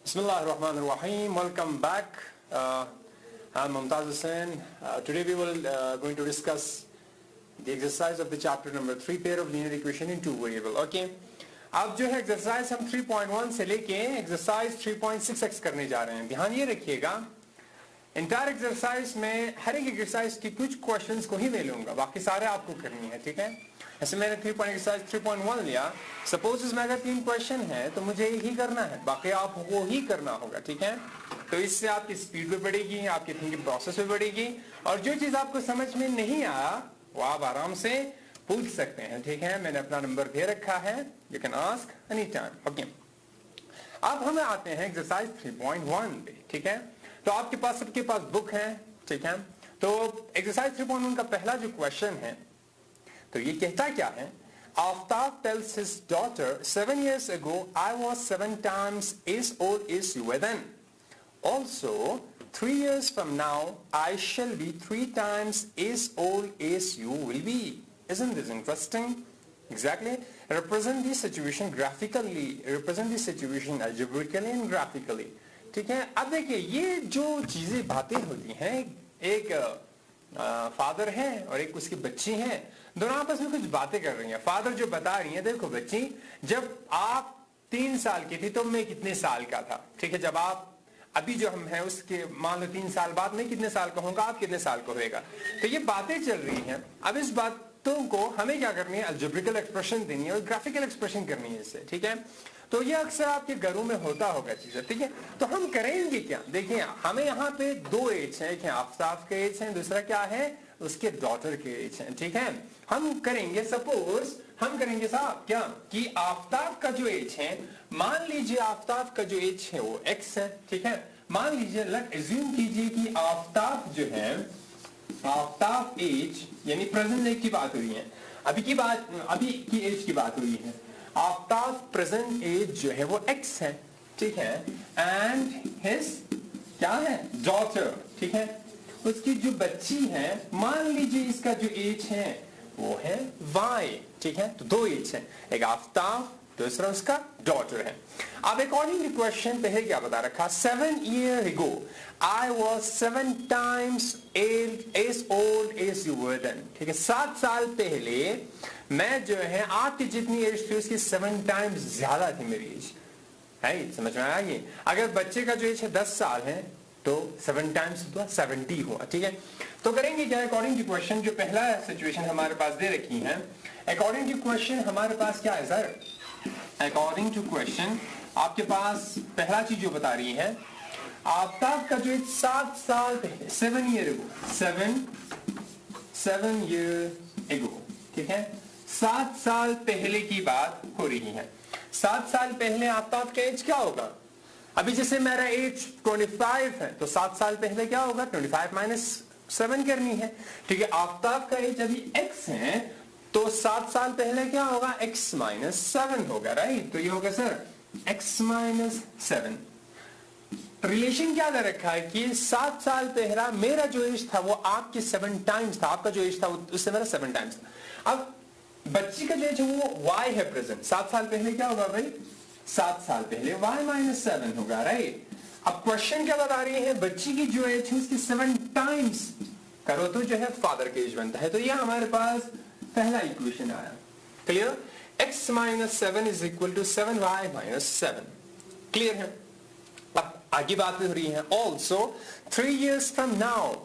Bismillahirrahmanirrahim. Welcome back. I'm Mumtaz Hussain. Today we will going to discuss the exercise of the chapter number 3, pair of linear equation in two variable. Okay. अब जो है एक्सरसाइज हम 3.1 से लेके exercise 3.6x करने जा रहे हैं। ध्यान ये रखिएगा, इंटायर एक्सरसाइज में हर एक एक्सरसाइज की कुछ क्वेश्चंस को ही मैं लूंगा, बाकी सारे आपको करनी है, ठीक है। ऐसे मैंने 3.1 लिया, सपोज इसमें अगर 3 क्वेश्चन है तो मुझे यही करना है, बाकी आपको ही करना होगा, ठीक है। तो इससे आपकी स्पीड भी बढ़ेगी, आपकी थिंकिंग प्रोसेस भी बढ़ेगी, और जो चीज आपको समझ में नहीं आया वो आप आराम से पूछ सकते हैं, ठीक है। मैंने अपना नंबर दे रखा है, you can ask any time, okay. अब हमें आते हैं एक्सरसाइज 3.1 पे, ठीक है। तो आपके पास, सबके पास बुक है, ठीक है। तो एक्सरसाइज 3.1 का पहला जो क्वेश्चन है, तो ये कहता क्या है, Aftab tales his daughter 7 years ago I was 7 times as old as you were then. Also 3 years from now I shall be 3 times as old as you will be. Isn't this interesting? Exactly. Represent the situation graphically, represent the situation algebraically and graphically. ठीक है। अब देखिए, ये जो चीजें बातें होती हैं, एक फादर है और एक उसकी बच्ची है, दोनों आपस में कुछ बातें कर रही हैं। फादर जो बता रही है, देखो बच्ची, जब आप 3 साल की थी तो मैं कितने साल का था, ठीक है, जब आप अभी जो हम हैं उसके मान लो 3 साल बाद मैं कितने साल का होगा, आप कितने साल का होएगा। तो ये बातें चल रही हैं। अब इस बातों को हमें क्या करनी है, अलजेब्रिकल एक्सप्रेशन देनी है और ग्राफिकल एक्सप्रेशन करनी है इससे, ठीक है। तो ये अक्सर आपके घरों में होता होगा चीजें, ठीक है। तो हम करेंगे क्या, देखिए हमें यहाँ पे 2 एज है, एक है आफ्ताब के एज है, दूसरा क्या है उसके डॉटर के एज है, ठीक है। हम करेंगे, सपोज हम करेंगे साहब क्या कि आफ्ताब का जो एज है, मान लीजिए आफ्ताब का जो एज है वो x है, ठीक है। मान लीजिए, लेट अज्यूम कीजिए कि आफ्ताब जो है, आफ्ताब एज यानी प्रेजेंट एज की बात हुई है, अभी की एज की बात हुई है। आफ्ताब प्रेजेंट एज जो है वो x है, ठीक है, एंड हिज क्या है, डॉटर, ठीक है। उसकी जो बच्ची है, मान लीजिए इसका जो एज है वो है y, ठीक है। तो 2 एज है, एक आफ्ताब, दूसरा उसका डॉटर है। अब अकॉर्डिंग टू क्वेश्चन पहले क्या बता रखा, 7 years ago I was 7 times as old as you were then, ठीक है। 7 साल पहले मैं जो है आपकी जितनी एज थी उसकी 7 times ज्यादा थी मेरी एज, है, समझ में आया। ये अगर बच्चे का जो एज है 10 साल है तो 7 times हुआ 70 हुआ, ठीक है। तो करेंगे क्या, अकॉर्डिंग टू क्वेश्चन जो पहला सिचुएशन हमारे पास दे रखी है, अकॉर्डिंग टू क्वेश्चन हमारे पास क्या है सर, अकॉर्डिंग टू क्वेश्चन आपके पास पहला चीज जो बता रही है, आफ्ताब का जो 7 साल पहले, 7 years ago, 7 years ago, ठीक है, 7 साल पहले की बात हो रही है। 7 साल पहले आफ्ताब का एज क्या होगा, अभी जैसे मेरा एज 25 है तो 7 साल पहले क्या होगा, 25 - 7 करनी है, ठीक है। आफ्ताब का एज अभी x है तो 7 साल पहले क्या होगा, x - 7 होगा, राइट। तो ये होगा सर x - 7। रिलेशन क्या दे रखा है कि 7 साल पहला मेरा जो एज था वो आपके 7 times था, आपका जो एज था उससे मेरा 7 times था। अब बच्ची का जो एज है वो y है प्रेजेंट, 7 साल पहले क्या होगा भाई, 7 साल पहले y - 7 होगा, राइट। अब क्वेश्चन क्या बता रही है, बच्ची की जो एज है उसकी 7 times करो तो जो है फादर का एज बनता है। तो यह हमारे पास पहला इक्वेशन आया, clear. x - 7 is equal to 7y - 7, clear है। अब आगे बात हो रही है, ऑल्सो 3 years फ्रॉम नाउ,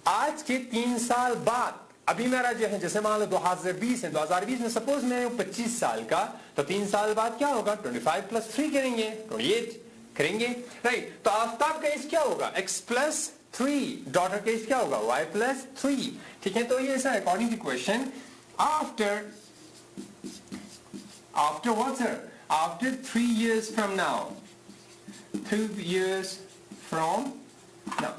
आज के 3 साल बाद, अभी मेरा जो है जैसे मान लो 2020 है, 2020 में सपोज मैं 25 साल का, तो 3 साल बाद क्या होगा, 25 + 3 करेंगे, 28 करेंगे, राइट। तो आफ्ताब का एज क्या होगा, x + 3, डॉटर का एज क्या होगा, y + 3, ठीक है। तो ये ऐसा according to question, after what sir, after 3 years from now, 3 years from now,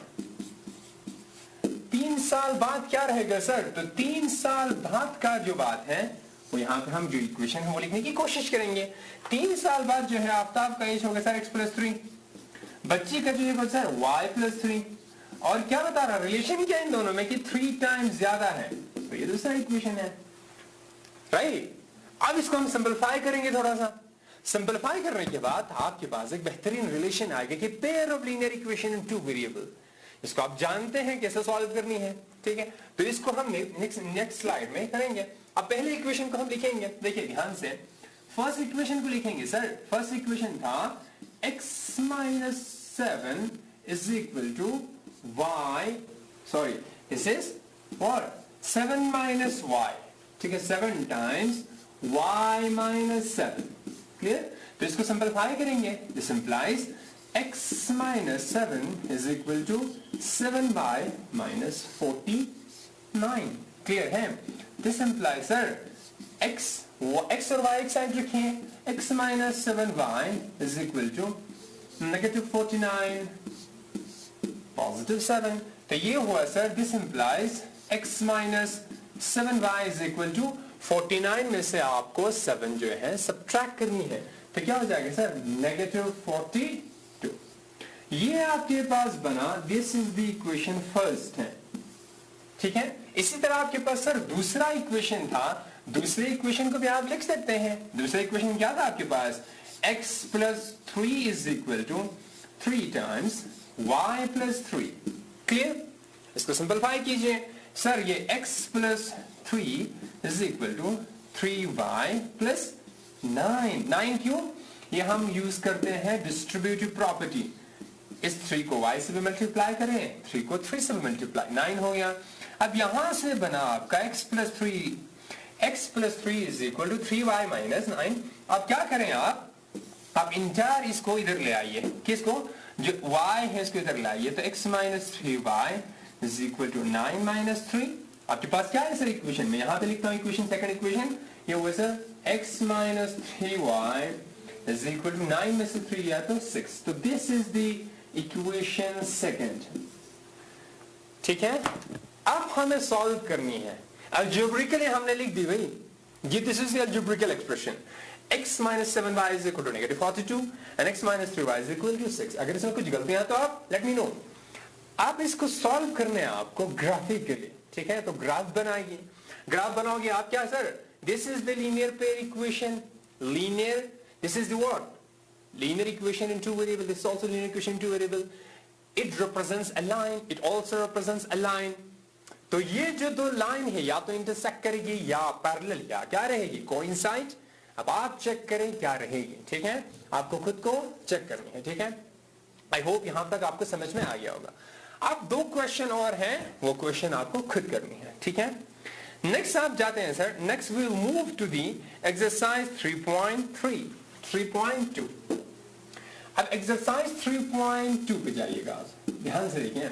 3 साल बाद क्या रहेगा सर, तो 3 साल बाद का जो बात है वो यहां पर हम जो इक्वेशन है वो लिखने की कोशिश करेंगे। 3 साल बाद जो है आफ्ताब का एज होगा सर x + 3, बच्ची का जो है सर y + 3, और क्या बता रहा रिलेशन क्या इन दोनों में कि 3 times ज्यादा है, तो ये दूसरा इक्वेशन है, राइट। अब इसको हम सिंपलीफाई करेंगे, थोड़ा सा सिंपलीफाई करने के बाद आपके पास एक बेहतरीन रिलेशन आएगा कि pair of linear equation in 2 variable, इसको आप जानते हैं कैसे सॉल्व करनी है, ठीक है। तो इसको हम नेक्स्ट स्लाइड में करेंगे। अब पहले इक्वेशन को हम लिखेंगे, देखिए ध्यान से, फर्स्ट इक्वेशन को लिखेंगे सर। फर्स्ट इक्वेशन था x - 7 is equal to y, sorry this is what, 7 - y, ठीक है, 7 times y - 7, क्लियर। तो इसको सिंपलीफाई करेंगे, this implies x - 7 is equal to 7y - 49, clear है। दिस इंप्लाइज सर x और y एक साइड रखिए, x - 7y is equal to -49 +7, तो ये हुआ sir, this implies x - 7y is equal to 49 में से आपको 7 जो है सब्ट्रैक्ट करनी है, तो क्या हो जाएगा सर, -42। ये आपके पास बना, this is the equation first है, ठीक है। इसी तरह आपके पास सर दूसरा इक्वेशन था, दूसरे इक्वेशन को भी आप लिख सकते हैं। दूसरा इक्वेशन क्या था आपके पास, x + 3 is equal to 3 times y + 3, clear. इसको सिंपलीफाई कीजिए, सर ये x plus 3 is equal to 3y plus 9 क्यों? ये हम यूज करते हैं डिस्ट्रीब्यूटिव प्रॉपर्टी। इस 3 को y से भी मल्टीप्लाई करें, 3 को 3 से मल्टीप्लाई, 9 हो गया। अब यहां से बना आपका x plus 3 is equal to 3y minus 9। अब क्या करें आप इंटायर इसको इधर ले आइए, किसको? जो y है इसको इधर ले आइए, तो x minus 3y is equal to 9 minus 3। आपके पास क्या है सर इक्वेशन में? यहां पे लिखता हूं इक्वेशन, सेकंड इक्वेशन ये हुआ sir x minus 3y is equal to 9 में से 3 या तो 6। तो this is the equation second. ठीक है, अब हमें सॉल्व करनी है। अलजेब्रिकली हमने लिख दी भाई, ये this is the algebraic expression. x minus 7y is equal to negative 42 and x minus 3y is equal to 6। अगर इसमें कुछ गलतियां तो आप लेट मी नो। आप इसको सॉल्व करने हैं आपको ग्राफिकली, ठीक है? तो ग्राफ बनाइए। ग्राफ बनाओगे आप क्या sir? This is the linear pair equation, linear, this is the what? Linear equation in two variable. This is also linear equation in two variable. It represents a line. It also represents a line. तो ये जो दो line है या तो intersect करेगी या parallel या क्या रहेगी? कोइंसाइड। अब आप चेक करें क्या रहेगी, ठीक है? आपको खुद को चेक करनी है, ठीक है? आई होप यहां तक आपको समझ में आ गया होगा। अब 2 क्वेश्चन और हैं, वो क्वेश्चन आपको खुद करनी है, ठीक है? नेक्स्ट आप जाते हैं sir, next we will move to the exercise 3.2। अब एक्सरसाइज 3.2 पे जाइएगा, ध्यान से देखिए।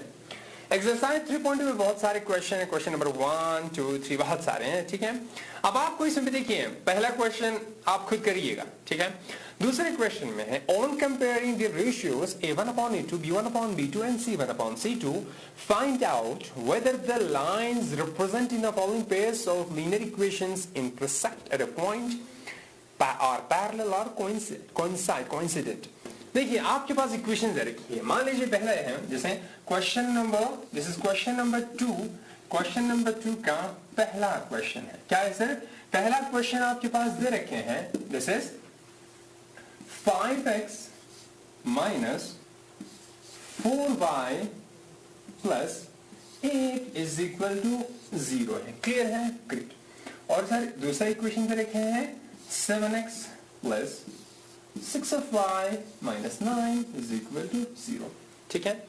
एक्सरसाइज 3.2 में बहुत सारे क्वेश्चन है, क्वेश्चन नंबर 1, 2, 3 बहुत सारे हैं, ठीक है? अब आपको इसमें देखिए, पहला क्वेश्चन आप खुद करिएगा, ठीक है? दूसरे क्वेश्चन में है on comparing the ratios a1/a2, b1/b2 and c1/c2 find out whether the lines representing the following pairs of linear equations intersect at a point और पैरेलल और कोइंसिडेंट। देखिए आपके पास इक्वेशन दे रखी है। मान लीजिए पहला है जैसे question number, this is question number 2। Question number 2 का पहला क्वेश्चन है, क्या है सर? पहला क्वेश्चन आपके पास दे रखे हैं, this is 5x minus 4y plus 8 is equal to 0 है। क्लियर है? ग्रेट। और सर दूसरा इक्वेशन दे रखे हैं 7x plus 6y minus 9 is equal to 0। ठीक है,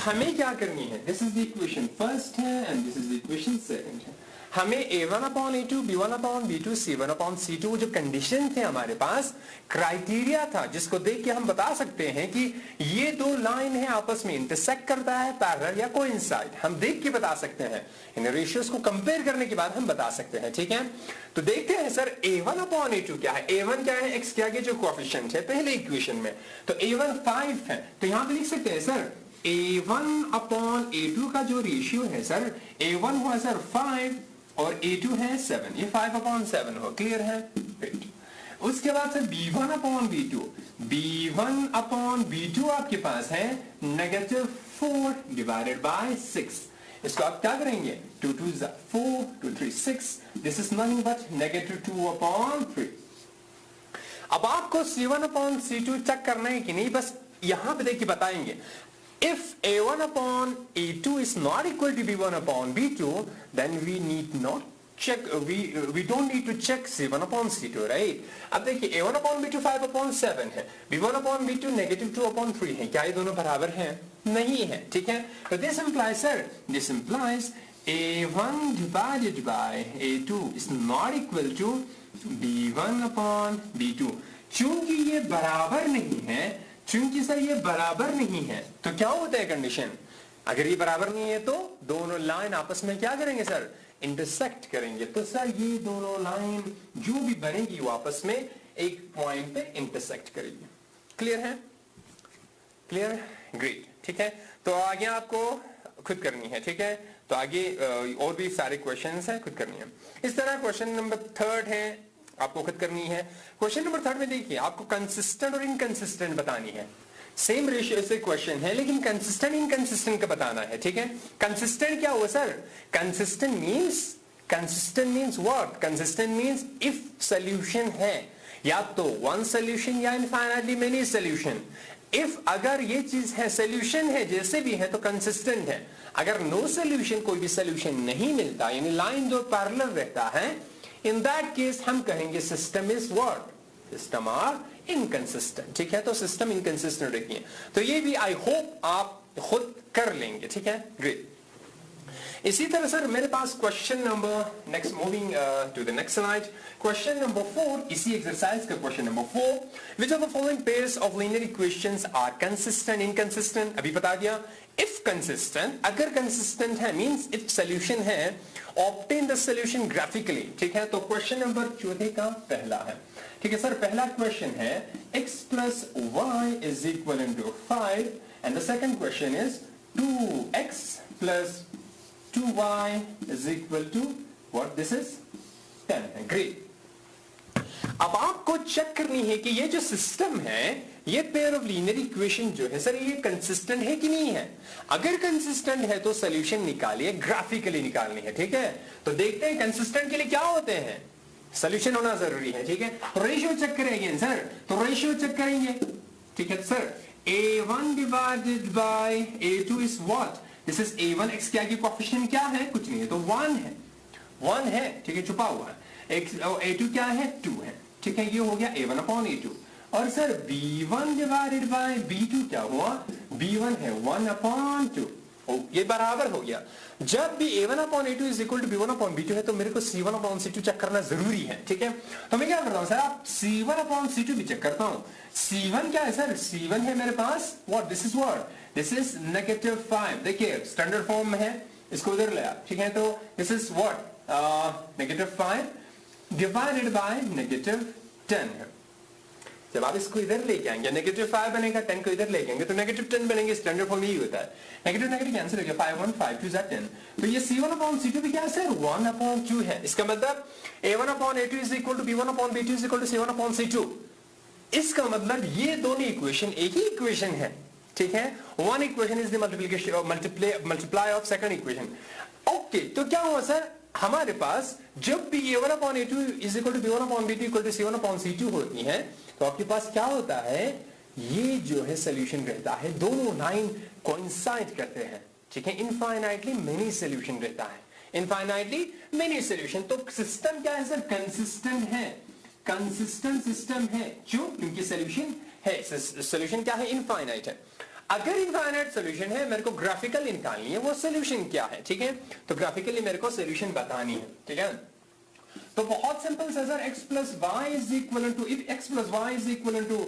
हमें क्या करनी है? This is the equation first है and this is the equation second है। हमें a1/a2, b1/b2, c1/c2 जो कंडीशन थे हमारे पास, क्राइटेरिया था जिसको देख के हम बता सकते हैं कि ये दो लाइन है आपस में इंटरसेक्ट करता है, पैरेलल या कोइंसाइड, हम देख के बता सकते हैं। इन रेशियोज को कंपेयर करने के बाद हम बता सकते हैं। ठीक है, तो देखते हैं सर a1/a2 क्या है। a1 क्या है? x के आगे जो कोएफिशिएंट है पहले इक्वेशन में, तो a1 5 है, तो यहां पे लिख सकते हैं सर a1/a2 का जो रेशियो है सर, a1 हुआ सर 5 और a2 है 7, ये 5/7 हो। क्लियर है? Great. उसके बाद सर b1/b2, b1/b2 आपके पास है -4 डिवाइडेड बाय 6। इसको आप क्या करेंगे? 2 2 4, 2 3 6, दिस इज नथिंग बट -2/3। अब आपको c1/c2 चेक करना है कि नहीं, बस यहां पे देख के बताएंगे। If a1/a2 is not equal to b1/b2, then we need not check, we don't need to check c1/c2, right? अब देखिए a1/b2 5/7 है, b1/b2 -2/3 है। क्या ये दोनों बराबर हैं? नहीं है। ठीक है, तो this implies sir, this implies a1 divided by a2 is not equal to b1/b2। चूंकि ये बराबर नहीं है, चूंकि सर ये बराबर नहीं है, तो क्या होता है कंडीशन? अगर ये बराबर नहीं है तो दोनों लाइन आपस में क्या करेंगे सर? इंटरसेक्ट करेंगे। तो सर ये दोनों लाइन जो भी बनेगी वो आपस में एक पॉइंट पे इंटरसेक्ट करेगी। क्लियर है? क्लियर? ग्रेट। ठीक है, तो आगे आपको खुद करनी है। ठीक है, तो आगे और भी सारे क्वेश्चंस हैं, खुद करनी है। इस तरह क्वेश्चन नंबर 3 है, आपको खुद करनी है। क्वेश्चन नंबर 3 में देखिए आपको कंसिस्टेंट और इनकंसिस्टेंट बतानी है। सेम रेशियो से क्वेश्चन है लेकिन कंसिस्टेंट इनकंसिस्टेंट का बताना है। ठीक है, कंसिस्टेंट क्या हुआ sir? Consistent means what? Consistent means if solution है या तो वन सॉल्यूशन या इनफाइनाइटली मेनी सॉल्यूशन, इफ अगर ये चीज है सोल्यूशन है जैसे भी है तो कंसिस्टेंट है, अगर नो सोल्यूशन कोई भी सोल्यूशन नहीं मिलता यानी लाइन जो पैरेलल रहता है, इन दैट केस हम कहेंगे system is what, system are inconsistent. ठीक है, तो सिस्टम इनकंसिस्टेंट रखी है, तो ये भी आई होप आप खुद कर लेंगे। ठीक है, ग्रेट। इसी तरह सर मेरे पास question number next, moving to the next slide, question number 4, इसी एक्सरसाइज का question number 4, which of the following pairs of linear equations are consistent inconsistent. अभी बता दिया, इफ कंसिस्टेंट, अगर कंसिस्टेंट है मींस इफ सॉल्यूशन है, ऑब्टेन द सॉल्यूशन ग्राफिकली। ठीक है, तो क्वेश्चन नंबर 14 का पहला है। ठीक है सर, पहला क्वेश्चन है x plus y is equal to 5 and the second question is 2x plus 2y is equal to what, this is 10. Great. अब आपको चेक करनी है कि ये जो सिस्टम है, ये पेयर ऑफ लीनियर इक्वेशन जो है सर, ये कंसिस्टेंट है कि नहीं है। अगर कंसिस्टेंट है तो सॉल्यूशन निकालिए, ग्राफिकली निकालनी है। ठीक है, तो देखते हैं कंसिस्टेंट के लिए क्या होते हैं, सॉल्यूशन होना जरूरी है। ठीक है, तो रेशियो चेक करेंगे सर, तो रेशियो चेक करेंगे। ठीक है sir, a1 divided by a2 is what, this is a1, x के आगे कोएफिशिएंट क्या है, कुछ नहीं है, तो 1 है। ठीक है, छुपा हुआ है। a2 क्या है, 2 है। ठीक है, ये हो गया a1 अपॉन a2। और sir b1 divided by b2 क्या हुआ, b1 है 1 अपॉन 2, ये बराबर हो गया। जब भी a1 upon a2 is equal to b1 upon b2 है तो मेरे को c1 अपॉन c2 चेक करना जरूरी है। ठीक है, तो मैं क्या करता हूं सर, आप c1 अपॉन c2 भी चेक करता हूं। c1 क्या है सर, c1 है मेरे पास what, this is what, this is -5। देखिए स्टैंडर्ड फॉर्म में है, इसको उधर ले आप। ठीक है, तो this is what -5 divided by -10 है। जब आप इसको इधर लेके आएंगे -5 बनेगा, 10 को इधर लेके आएंगे तो -10 बनेंगे। स्टैंडर्ड फॉर्म यही होता है, नेगेटिव नेगेटिव कैंसिल हो गया, 5 1 5 2 10। तो ये c1 अपॉन c2 भी क्या है सर, 1 अपॉन 2 है। इसका मतलब a1 upon a2 is equal to b1 upon b2 is equal to c1 upon c2। इसका मतलब ये दोनों इक्वेशन एक ही इक्वेशन है। ठीक है, one equation is the multiplication multiply of second equation. Okay, तो क्या हुआ सर, हमारे पास जब भी a1 upon a2 is equal to b1 upon b2 equal to c1 upon c2 होती है तो आपके पास क्या होता है, ये जो है सोल्यूशन रहता है, दोनों लाइन कोइंसाइड करते हैं। ठीक है, इनफाइनाइटली मेनी सोल्यूशन रहता है, इनफाइनाइटली मेनी सोल्यूशन। तो सिस्टम क्या है सर, कंसिस्टेंट है, कंसिस्टेंट सिस्टम है। क्यों, क्योंकि सोल्यूशन है, सोल्यूशन क्या है, इनफाइनाइट है। अगर इनफाइनाइट सोल्यूशन है, मेरे को ग्राफिकली निकालनी है वो सोल्यूशन क्या है। ठीक है, तो ग्राफिकली मेरे को सोल्यूशन बतानी है। ठीक है, तो बहुत सिंपल है sir, x plus y is equal to, if x plus y is equal to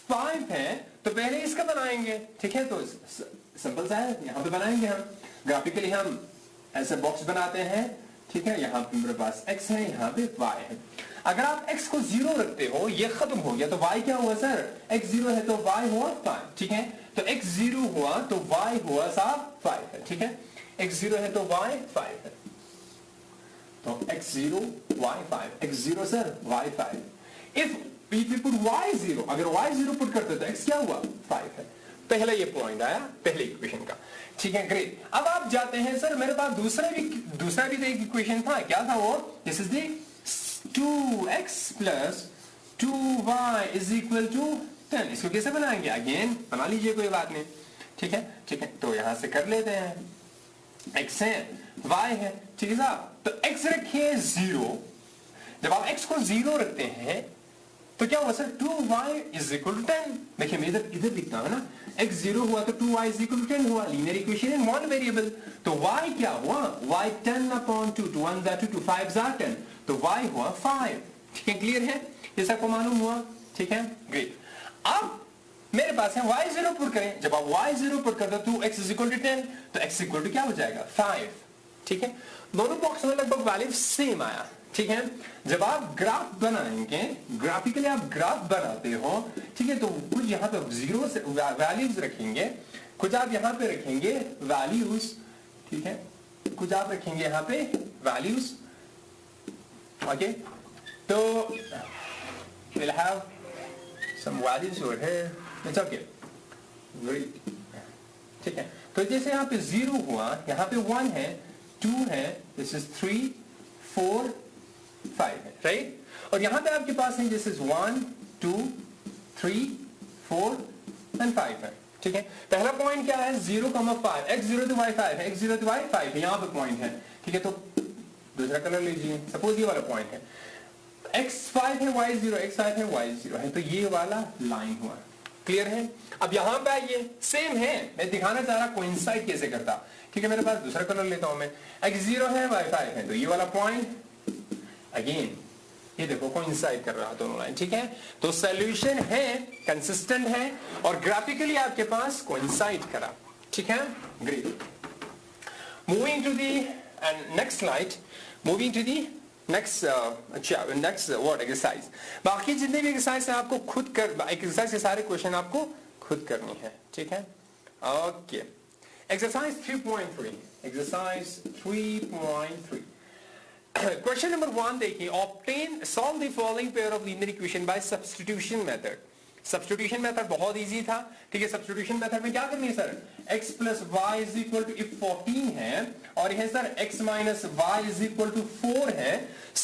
5 है तो पहले इसका बनाएंगे। ठीक है, तो सिंपल सा है, यहां पे बनाएंगे हम ग्राफिकली, हम ऐसे बॉक्स बनाते हैं। ठीक है, यहां पे मेरे पास x है, यहां पे y है। अगर आप x को 0 रखते हो, ये खत्म हो गया, तो y क्या हुआ सर, x 0 है तो y हुआ 5। ठीक है, तो x 0 हुआ तो y हुआ साहब 5 है। ठीक है, x 0 है तो y 5 है, तो x 0 y 5, x 0 sir y 5। if we put y 0, अगर y 0 पुट करते तो x क्या हुआ, 5 है। पहला ये पॉइंट आया पहले इक्वेशन का। ठीक है, ग्रेट। अब आप जाते हैं सर, मेरे पास दूसरा भी तो एक इक्वेशन था, क्या था वो, this is the 2x plus 2y is equal to 10। इसको कैसे बनाएंगे, अगेन बना लीजिए, कोई बात नहीं। ठीक है, ठीक है, तो यहां से कर लेते हैं, x है y है। ठीक है साहब, तो x रखिए 0। जब आप x को 0 रखते हैं तो क्या हुआ sir, 2y is equal to 10। देखिए मैं इधर लिखता हूं ना, x 0 हुआ तो 2y इज इक्वल टू 10 हुआ, linear equation in one variable. तो y क्या हुआ, y 10 अपॉन 2, 2 1 2 2 5 10, तो y हुआ 5। ठीक है, क्लियर है, ये सबको मालूम हुआ। ठीक है, ग्रेट। अब मेरे पास है y 0 पुट करें, जब आप y 0 पुट करते हो 2x इज इक्वल टू 10, तो x इक्वल टू क्या हो जाएगा, 5। ठीक है, दोनों बॉक्स में लगभग वैल्यू सेम आया। ठीक है, जब आप ग्राफ बनाएंगे, ग्राफिकली आप ग्राफ बनाते हो, ठीक है, तो कुछ यहां पे जीरो से वैल्यूज रखेंगे, कुछ आप यहां पे रखेंगे वैल्यूज। ठीक है, कुछ आप रखेंगे यहां पे वैल्यूज। ओके, तो we'll have some values over here, it's okay, great। ठीक है, तो जैसे यहां पे 0 हुआ, यहां पे 1 है, 2 है, this is 3 4 5 है, राइट। और यहां पे आपके पास है दिस इज 1 2 3 4 एंड 5 है, ठीक है। पहला पॉइंट क्या है 0,5, x0 to y 5 है, x0 to y 5 है, यहाँ पे पॉइंट है, ठीक है। तो दूसरा कलर लीजिए, सपोज ये वाला पॉइंट है, x5 है y0, x5 है y0 है, तो ये वाला लाइन हुआ, क्लियर है। अब यहां पे आइए, सेम है, मैं दिखाना चाह रहा कोइंसाइड कैसे करता, ठीक है। मेरे पास दूसरा कलर लेता हूं मैं, x0 है y5 है, तो ये वाला पॉइंट अगेन ये देखो कोइंसाइड कर रहा दोनों लाइन, ठीक है। तो सॉल्यूशन है, कंसिस्टेंट है और ग्राफिकली आपके पास कोइंसाइड करा, ठीक है। Great. Moving to the next slide, moving to the next word exercise. बाकी जितने भी एक्सरसाइज है आपको खुद कर, एक्सरसाइज के सारे क्वेश्चन आपको खुद करनी है, ठीक है। Okay, exercise 3.3, exercise 3.3 question number 1 देखिए, obtain solve the following pair of linear equation by substitution method. Substitution method बहुत इजी था, ठीक है। सब्स्टिट्यूशन मेथड में क्या करनी है sir, x plus y is equal to, if 14 है और यह sir x minus y is equal to 4 है,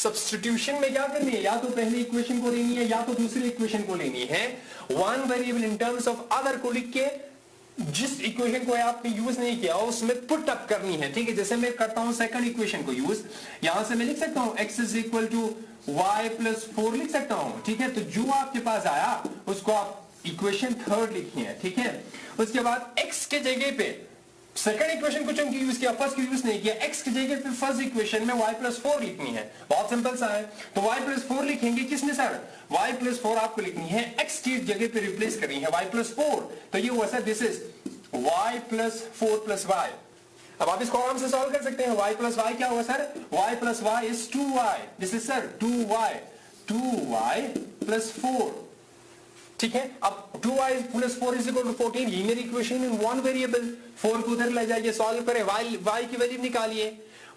सब्स्टिट्यूशन में क्या करनी है, या तो पहली इक्वेशन को लेनी है या तो दूसरी इक्वेशन को लेनी है, one variable in terms of other को लिख के जिस इक्वेशन को आपने यूज नहीं किया उसमें पुट अप करनी है, ठीक है। जैसे मैं करता हूं सेकंड इक्वेशन को यूज, यहां से मैं लिख सकता हूं x is equal to y plus 4 लिख सकता हूं, ठीक है। तो जो आपके पास आया उसको आप इक्वेशन थर्ड लिखिए, ठीक है। उसके बाद x के जगह पे सेकंड इक्वेशन को चूंकि यूज किया, फर्स्ट को यूज नहीं किया, x की जगह पे फर्स्ट इक्वेशन में y प्लस 4 लिखनी है, बहुत सिंपल सा है। तो y प्लस 4 लिखेंगे किसमें सर, y प्लस 4 आपको लिखनी है, x की जगह पे रिप्लेस करनी है y प्लस 4, तो ये हुआ sir this is y plus 4 plus y। अब आप इसको आराम से सॉल्व कर सकते हैं, y प्लस y क्या होगा sir, y plus y is 2y, this is sir 2y plus 4, ठीक है। अब 2y plus 4 is equal to 14, linear equation in one variable, 4 को उधर ले जाइए, सॉल्व करें, y की वैल्यू निकालिए,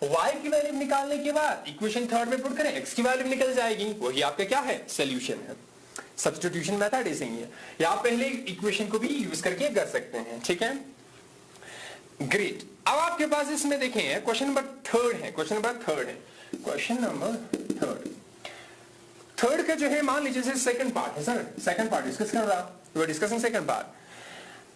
y की वैल्यू निकालने के बाद इक्वेशन थर्ड में पुट करें, x की वैल्यू निकल जाएगी, वही आपका क्या है, सॉल्यूशन है। सब्स्टिट्यूशन मेथड ऐसे ही है, या आप पहले इक्वेशन को भी यूज करके कर सकते हैं, ठीक है। ग्रेट। अब आपके पास इसमें देखें क्वेश्चन नंबर थर्ड है, क्वेश्चन नंबर थर्ड का जो है, मान लीजिए सेकंड पार्ट है सर, सेकंड पार्ट डिस्कस कर रहा, we are discussing second part.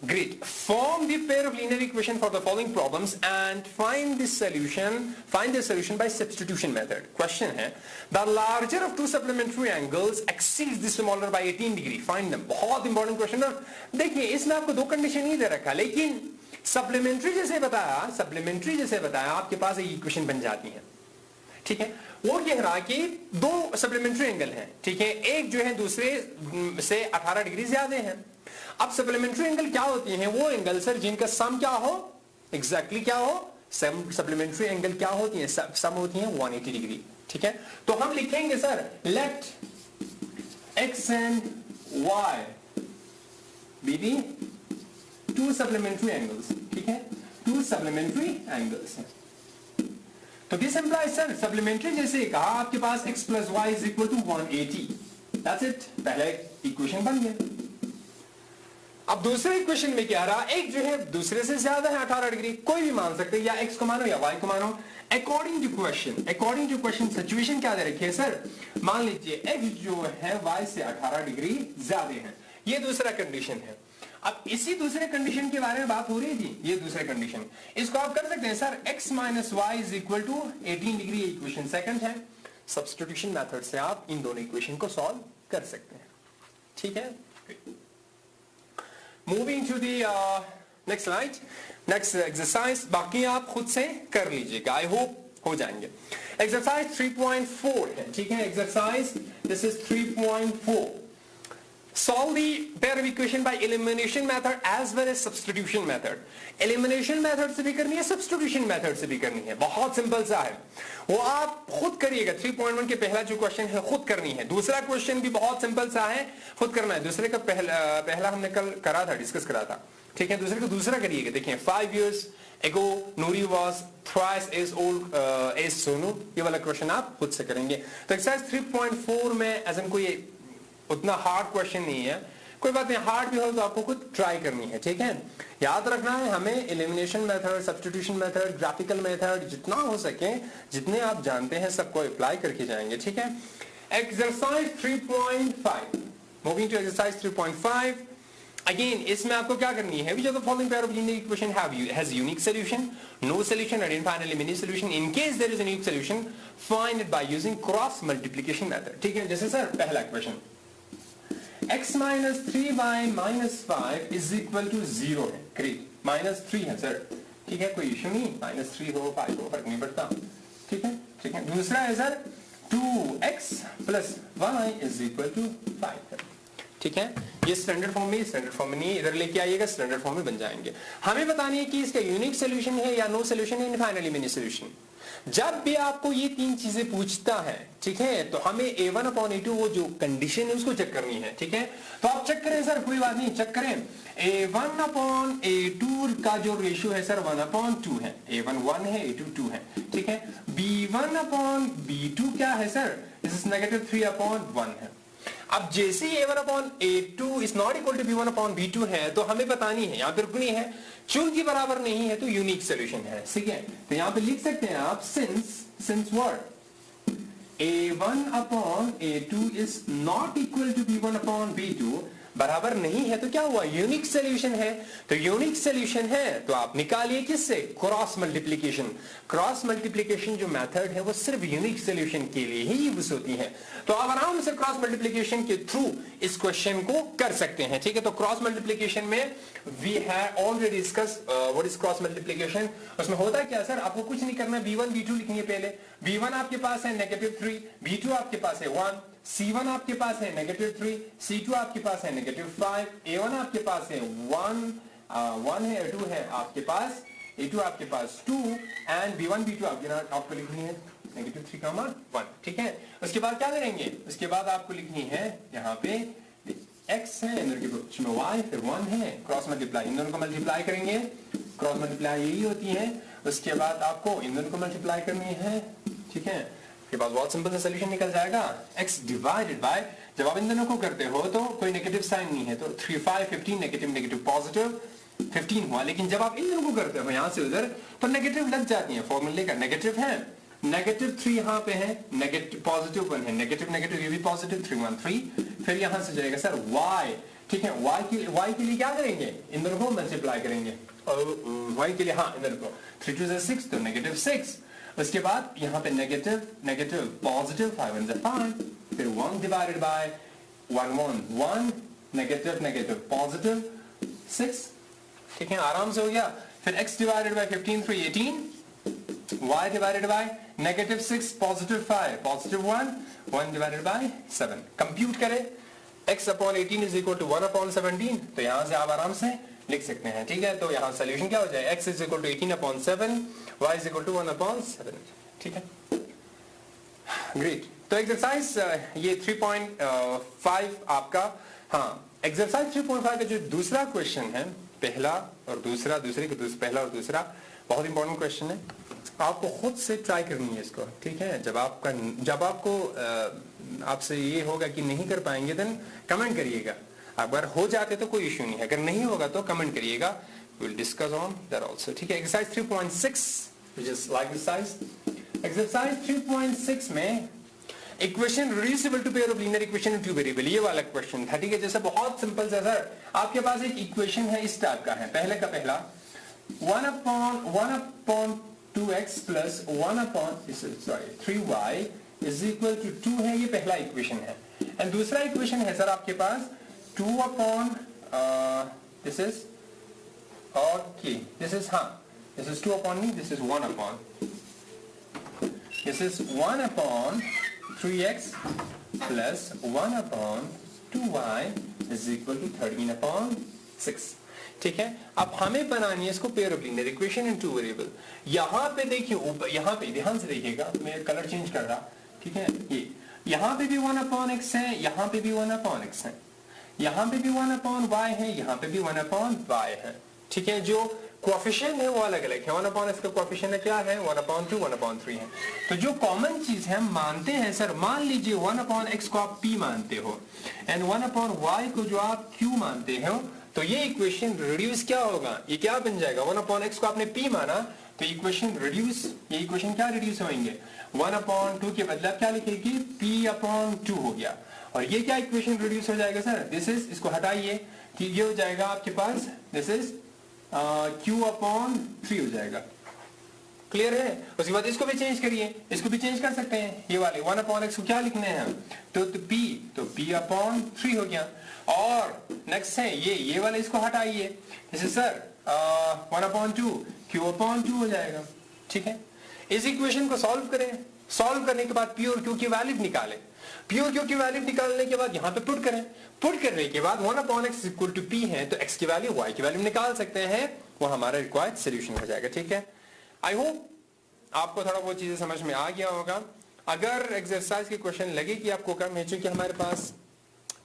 Great. Form the pair of linear equation for the following problems and find the solution by substitution method. Question है, the larger of two supplementary angles exceeds the smaller by 18 degree. Find them. बहुत important question है। देखिए इसमें आपको दो condition नहीं दे रखा, लेकिन सप्लीमेंट्री जैसे बताया आपके पास एक इक्वेशन बन जाती है, ठीक है। वो कह रहा कि दो सप्लीमेंट्री एंगल हैं, ठीक है, एक जो है दूसरे से 18 डिग्री ज्यादा है। अब सप्लीमेंट्री एंगल क्या होती हैं, वो एंगल सर जिनका सम क्या हो, एग्जैक्टली क्या हो, सप्लीमेंट्री एंगल क्या होती हैं, सम होती हैं 180 डिग्री, ठीक है। तो हम लिखेंगे sir let x and y be the two supplementary angles, ठीक है, टू सप्लीमेंट्री एंगल्स हैं। तो दिस इंप्लाइज सर सप्लीमेंट्री जैसे कहा आपके पास x plus y is equal to 180, that's it, पहला इक्वेशन बन गया। अब दूसरे इक्वेशन में क्या रहा, एक जो है दूसरे से ज्यादा है 18 डिग्री, कोई भी मान सकते हैं, या x को मानो या y को मानो, अकॉर्डिंग टू क्वेश्चन सिचुएशन क्या दे रखी है सर, मान लीजिए x जो है y से 18 डिग्री ज्यादा है, ये दूसरा कंडीशन है। अब इसी दूसरे कंडीशन के बारे में बात हो रही थी, ये दूसरे कंडीशन, इसको आप कर सकते हैं sir x minus y is equal to 18 degree, equation second है। सब्स्टिट्यूशन मेथड से आप इन दोनों इक्वेशन को सॉल्व कर सकते हैं, ठीक है। Moving to the next slide, next exercise, बाकी आप खुद से कर लीजिएगा, आई होप हो जाएंगे। एक्सरसाइज 3.4 है, ठीक है, exercise this is 3.4। Solve the pair of equation by elimination method as well as substitution method. Elimination method से भी करनी है, substitution method से भी करनी है, बहुत सिंपल सा है, वो आप खुद करिएगा। 3.1 के पहला जो क्वेश्चन है खुद करनी है, दूसरा क्वेश्चन भी बहुत सिंपल सा है, खुद करना है। दूसरे का पहला हमने कल करा था, डिस्कस करा था, ठीक है। दूसरे को दूसरा करिएगा। देखिए 5 years ago Nuri was thrice as old as Sonu, ये वाला क्वेश्चन आप खुद से करेंगे। तो एक्सरसाइज 3.4 में ऐसा कोई उतना हार्ड क्वेश्चन नहीं है, कोई बात नहीं, हार्ड भी हो तो आपको खुद ट्राई करनी है, ठीक है। याद रखना है हमें elimination method, substitution method, graphical method, जितना हो सके, जितने आप जानते हैं सबको अप्लाई करके जाएंगे, ठीक है। Exercise 3.5, moving to exercise 3.5। Again इसमें आपको क्या करनी है, which of the following pair of linear equation has unique solution, no solution, or infinitely many solution? In case there is a unique solution, find it by using cross multiplication method. ठीक है, जैसे sir पहला question x minus 3y minus 5 is equal to 0 है, great, minus 3 है sir, ठीक है, कोई issue नहीं, माइनस 3 हो 5 हो फर्क नहीं पड़ता, ठीक है, ठीक है। दूसरा है sir 2x plus y is equal to 5 है, ठीक है। ये स्टैंडर्ड फॉर्म में नहीं, इधर लेके आइएगा स्टैंडर्ड फॉर्म में बन जाएंगे। हमें बतानी है कि इसका यूनिक सोल्यूशन है या नो सोल्यूशन है, इनफाइनली मेनी सोल्यूशन। जब भी आपको ये तीन चीजें पूछता है, ठीक है, तो हमें a1 अपॉन a2 वो जो कंडीशन है उसको चेक करनी है, ठीक है। तो आप चेक करें सर, कोई बात नहीं, चेक करें। a1 अपॉन a2 का जो रेशियो है सर 1/2 है, a1 1 है, a2 2 है, ठीक है। b1 अपॉन b2 क्या है सर, दिस इज -3/1 है। अब जैसे ही a1 upon a2 is not equal to b1 upon b2 है, तो हमें बतानी है, यहां पर रुकनी है, चूंकि बराबर नहीं है तो यूनिक सोल्यूशन है, ठीक है। तो यहां पे लिख सकते हैं आप since what a1 upon a2 is not equal to b1 upon b2, बराबर नहीं है तो क्या हुआ, यूनिक सोल्यूशन है। तो यूनिक सोल्यूशन है तो आप निकालिए किससे, क्रॉस मल्टीप्लिकेशन। क्रॉस मल्टीप्लिकेशन जो मेथड है वो सिर्फ यूनिक सोल्यूशन के लिए ही यूज होती है। तो आप आराम से क्रॉस मल्टीप्लिकेशन के थ्रू इस क्वेश्चन को कर सकते हैं, ठीक है। तो क्रॉस मल्टीप्लिकेशन में we have already discuss what is cross multiplication. उसमें होता क्या सर, आपको कुछ नहीं करना, b1 b2 लिखनी है पहले। b1 आपके पास है -3, b2 आपके पास है 1, c1 आपके पास है -3, c2 आपके पास है -5, a1 आपके पास है 1 है, a2 है आपके पास, a2 आपके पास 2 एंड b1 b2 आपको लिखनी है -3, 1, ठीक है। उसके बाद क्या करेंगे, उसके बाद आपको लिखनी है यहाँ पे x है, इधर के बीच में y, फिर 1 है, क्रॉस मल्टीप्लाई, इन दोनों को मल्टीप्लाई करेंगे, क्रॉस मल्टीप्लाई यही होती है। उसके बाद आपको इन दोनों को मल्टीप्लाई करनी है, ठीक है। के बाद बहुत सिंपल सा सोल्यूशन निकल जाएगा, x डिवाइडेड बाय, जब आप इन दोनों को करते हो तो कोई नेगेटिव साइन नहीं है, तो 3 5 15 नेगेटिव पॉजिटिव 15 हुआ। लेकिन जब आप इन दोनों को करते हो यहां से उधर तो नेगेटिव लग जाती है, फॉर्मूले का नेगेटिव है, -3 यहां पे है, नेगेटिव पॉजिटिव 1 है, नेगेटिव ये भी पॉजिटिव 3 1 3, फिर यहां से जाएगा सर y, ठीक है। y के लिए क्या करेंगे, इन दोनों को मल्टीप्लाई करेंगे, और y के लिए हाँ इन दोनों को 3 2 6 तो -6। उसके बाद यहाँ पे नेगेटिव पॉजिटिव 5 1 5, फिर 1 डिवाइडेड बाय 1 1 1, नेगेटिव पॉजिटिव 6, ठीक है, आराम से हो गया। फिर x divided by 15 3 18, y divided by -6 positive 5 positive 1 divided by 7। Compute करें, x upon 18 is equal to 1 upon 17, तो यहां से आप आराम से लिख सकते हैं, ठीक है। तो यहाँ सोल्यूशन क्या हो जाए, x is equal to 18 upon 7, y is equal to 1 upon 7, ठीक है, ग्रेट। तो एक्सरसाइज ये 3.5 आपका, हाँ एक्सरसाइज 3.5 का जो दूसरा क्वेश्चन है, पहला और दूसरा, पहला और दूसरा बहुत इंपॉर्टेंट क्वेश्चन है, आपको खुद से ट्राई करनी है इसको, ठीक है। जब आपको आपसे ये होगा कि नहीं कर पाएंगे देन कमेंट करिएगा, अगर हो जाते तो कोई इश्यू नहीं है, अगर नहीं होगा तो कमेंट करिएगा, we will discuss on that also, ठीक है। Exercise 3.6 which is like exercise 3.6 में equation reducible to pair of linear equation in two variable, ये वाला क्वेश्चन था, ठीक है। जैसे बहुत सिंपल सा सर, आपके पास एक इक्वेशन है इस टाइप का है, पहले का पहला 1 upon 2x plus 1 upon 3y is equal to 2 है, ये पहला इक्वेशन है। एंड दूसरा इक्वेशन है सर आपके पास 2 upon this is okay, this is 2 upon नहीं, this is 1 upon, this is 1 upon 3x plus 1 upon 2y is equal to 13 upon 6, ठीक है। अब हमें बनानी है इसको pair of linear equation in two variable. यहां पे देखिए, यहां पे ध्यान से देखिएगा, मैं कलर चेंज कर रहा, ठीक है। ये यहां पे भी 1 अपॉन x है, यहां पे भी 1 अपॉन x है, यहां पे भी 1 अपॉन y है, यहां पे भी 1 अपॉन y है, ठीक है। जो कोएफिशिएंट है वो अलग अलग है, 1 अपॉन x का कोएफिशिएंट क्या है, 1 अपॉन 2 1 अपॉन 3 है। तो जो कॉमन चीज है हम मानते हैं सर, मान लीजिए 1 अपॉन x को आप p मानते हो एंड 1 अपॉन y को जो आप q मानते हो, तो ये इक्वेशन रिड्यूस क्या होगा, ये क्या बन जाएगा, 1 अपॉन x को आपने p माना तो इक्वेशन रिड्यूस, ये इक्वेशन क्या रिड्यूस होंगे, 1 अपॉन 2 के बदले आप क्या लिखेगी, p अपॉन 2 हो गया। और ये क्या इक्वेशन रिड्यूस हो जाएगा सर, दिस इज, इसको हटाइए, कि ये हो जाएगा आपके पास दिस इज Q/3 हो जाएगा। क्लियर है? उसके बाद इसको भी चेंज करिए, इसको भी चेंज कर सकते हैं, ये वाले 1/x को क्या लिखने हैं हम, तो P/3 हो गया। और नेक्स्ट है ये वाले, इसको हटाइए, जैसे सर 1/2 Q/2 हो जाएगा। ठीक है, इस इक्वेशन को सॉल्व करें, सॉल्व करने के बाद P और Q की वैल्यू निकालें, P और Q की वैल्यू निकालने के बाद यहां पे पुट करें, पुट करने के बाद 1/x इक्वल टू P है तो x की वैल्यू y की वैल्यू निकाल सकते हैं, वो हमारा रिक्वायर्ड सोल्यूशन हो जाएगा। ठीक है, आई होप आपको थोड़ा बहुत चीजें समझ में आ गया होगा। अगर एक्सरसाइज के क्वेश्चन लगे कि आपको कम है, चूंकि हमारे पास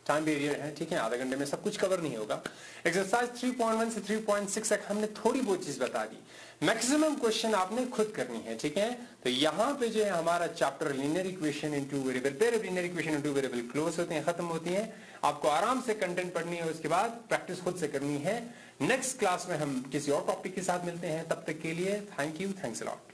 टाइम पीरियड है, ठीक है, आधा घंटे में सब कुछ कवर नहीं होगा। एक्सरसाइज 3.1 से 3.6 तक हमने थोड़ी बहुत चीज बता दी, मैक्सिमम क्वेश्चन आपने खुद करनी है। ठीक है, तो यहाँ पे जो है हमारा chapter linear equation into variable, pair of linear equation into variable close होते हैं, खत्म होती हैं। आपको आराम से कंटेंट पढ़नी है, उसके बाद प्रैक्टिस खुद से करनी है। नेक्स्ट क्लास में हम किसी और टॉपिक के साथ मिलते हैं, तब तक के लिए thank you, thanks a lot.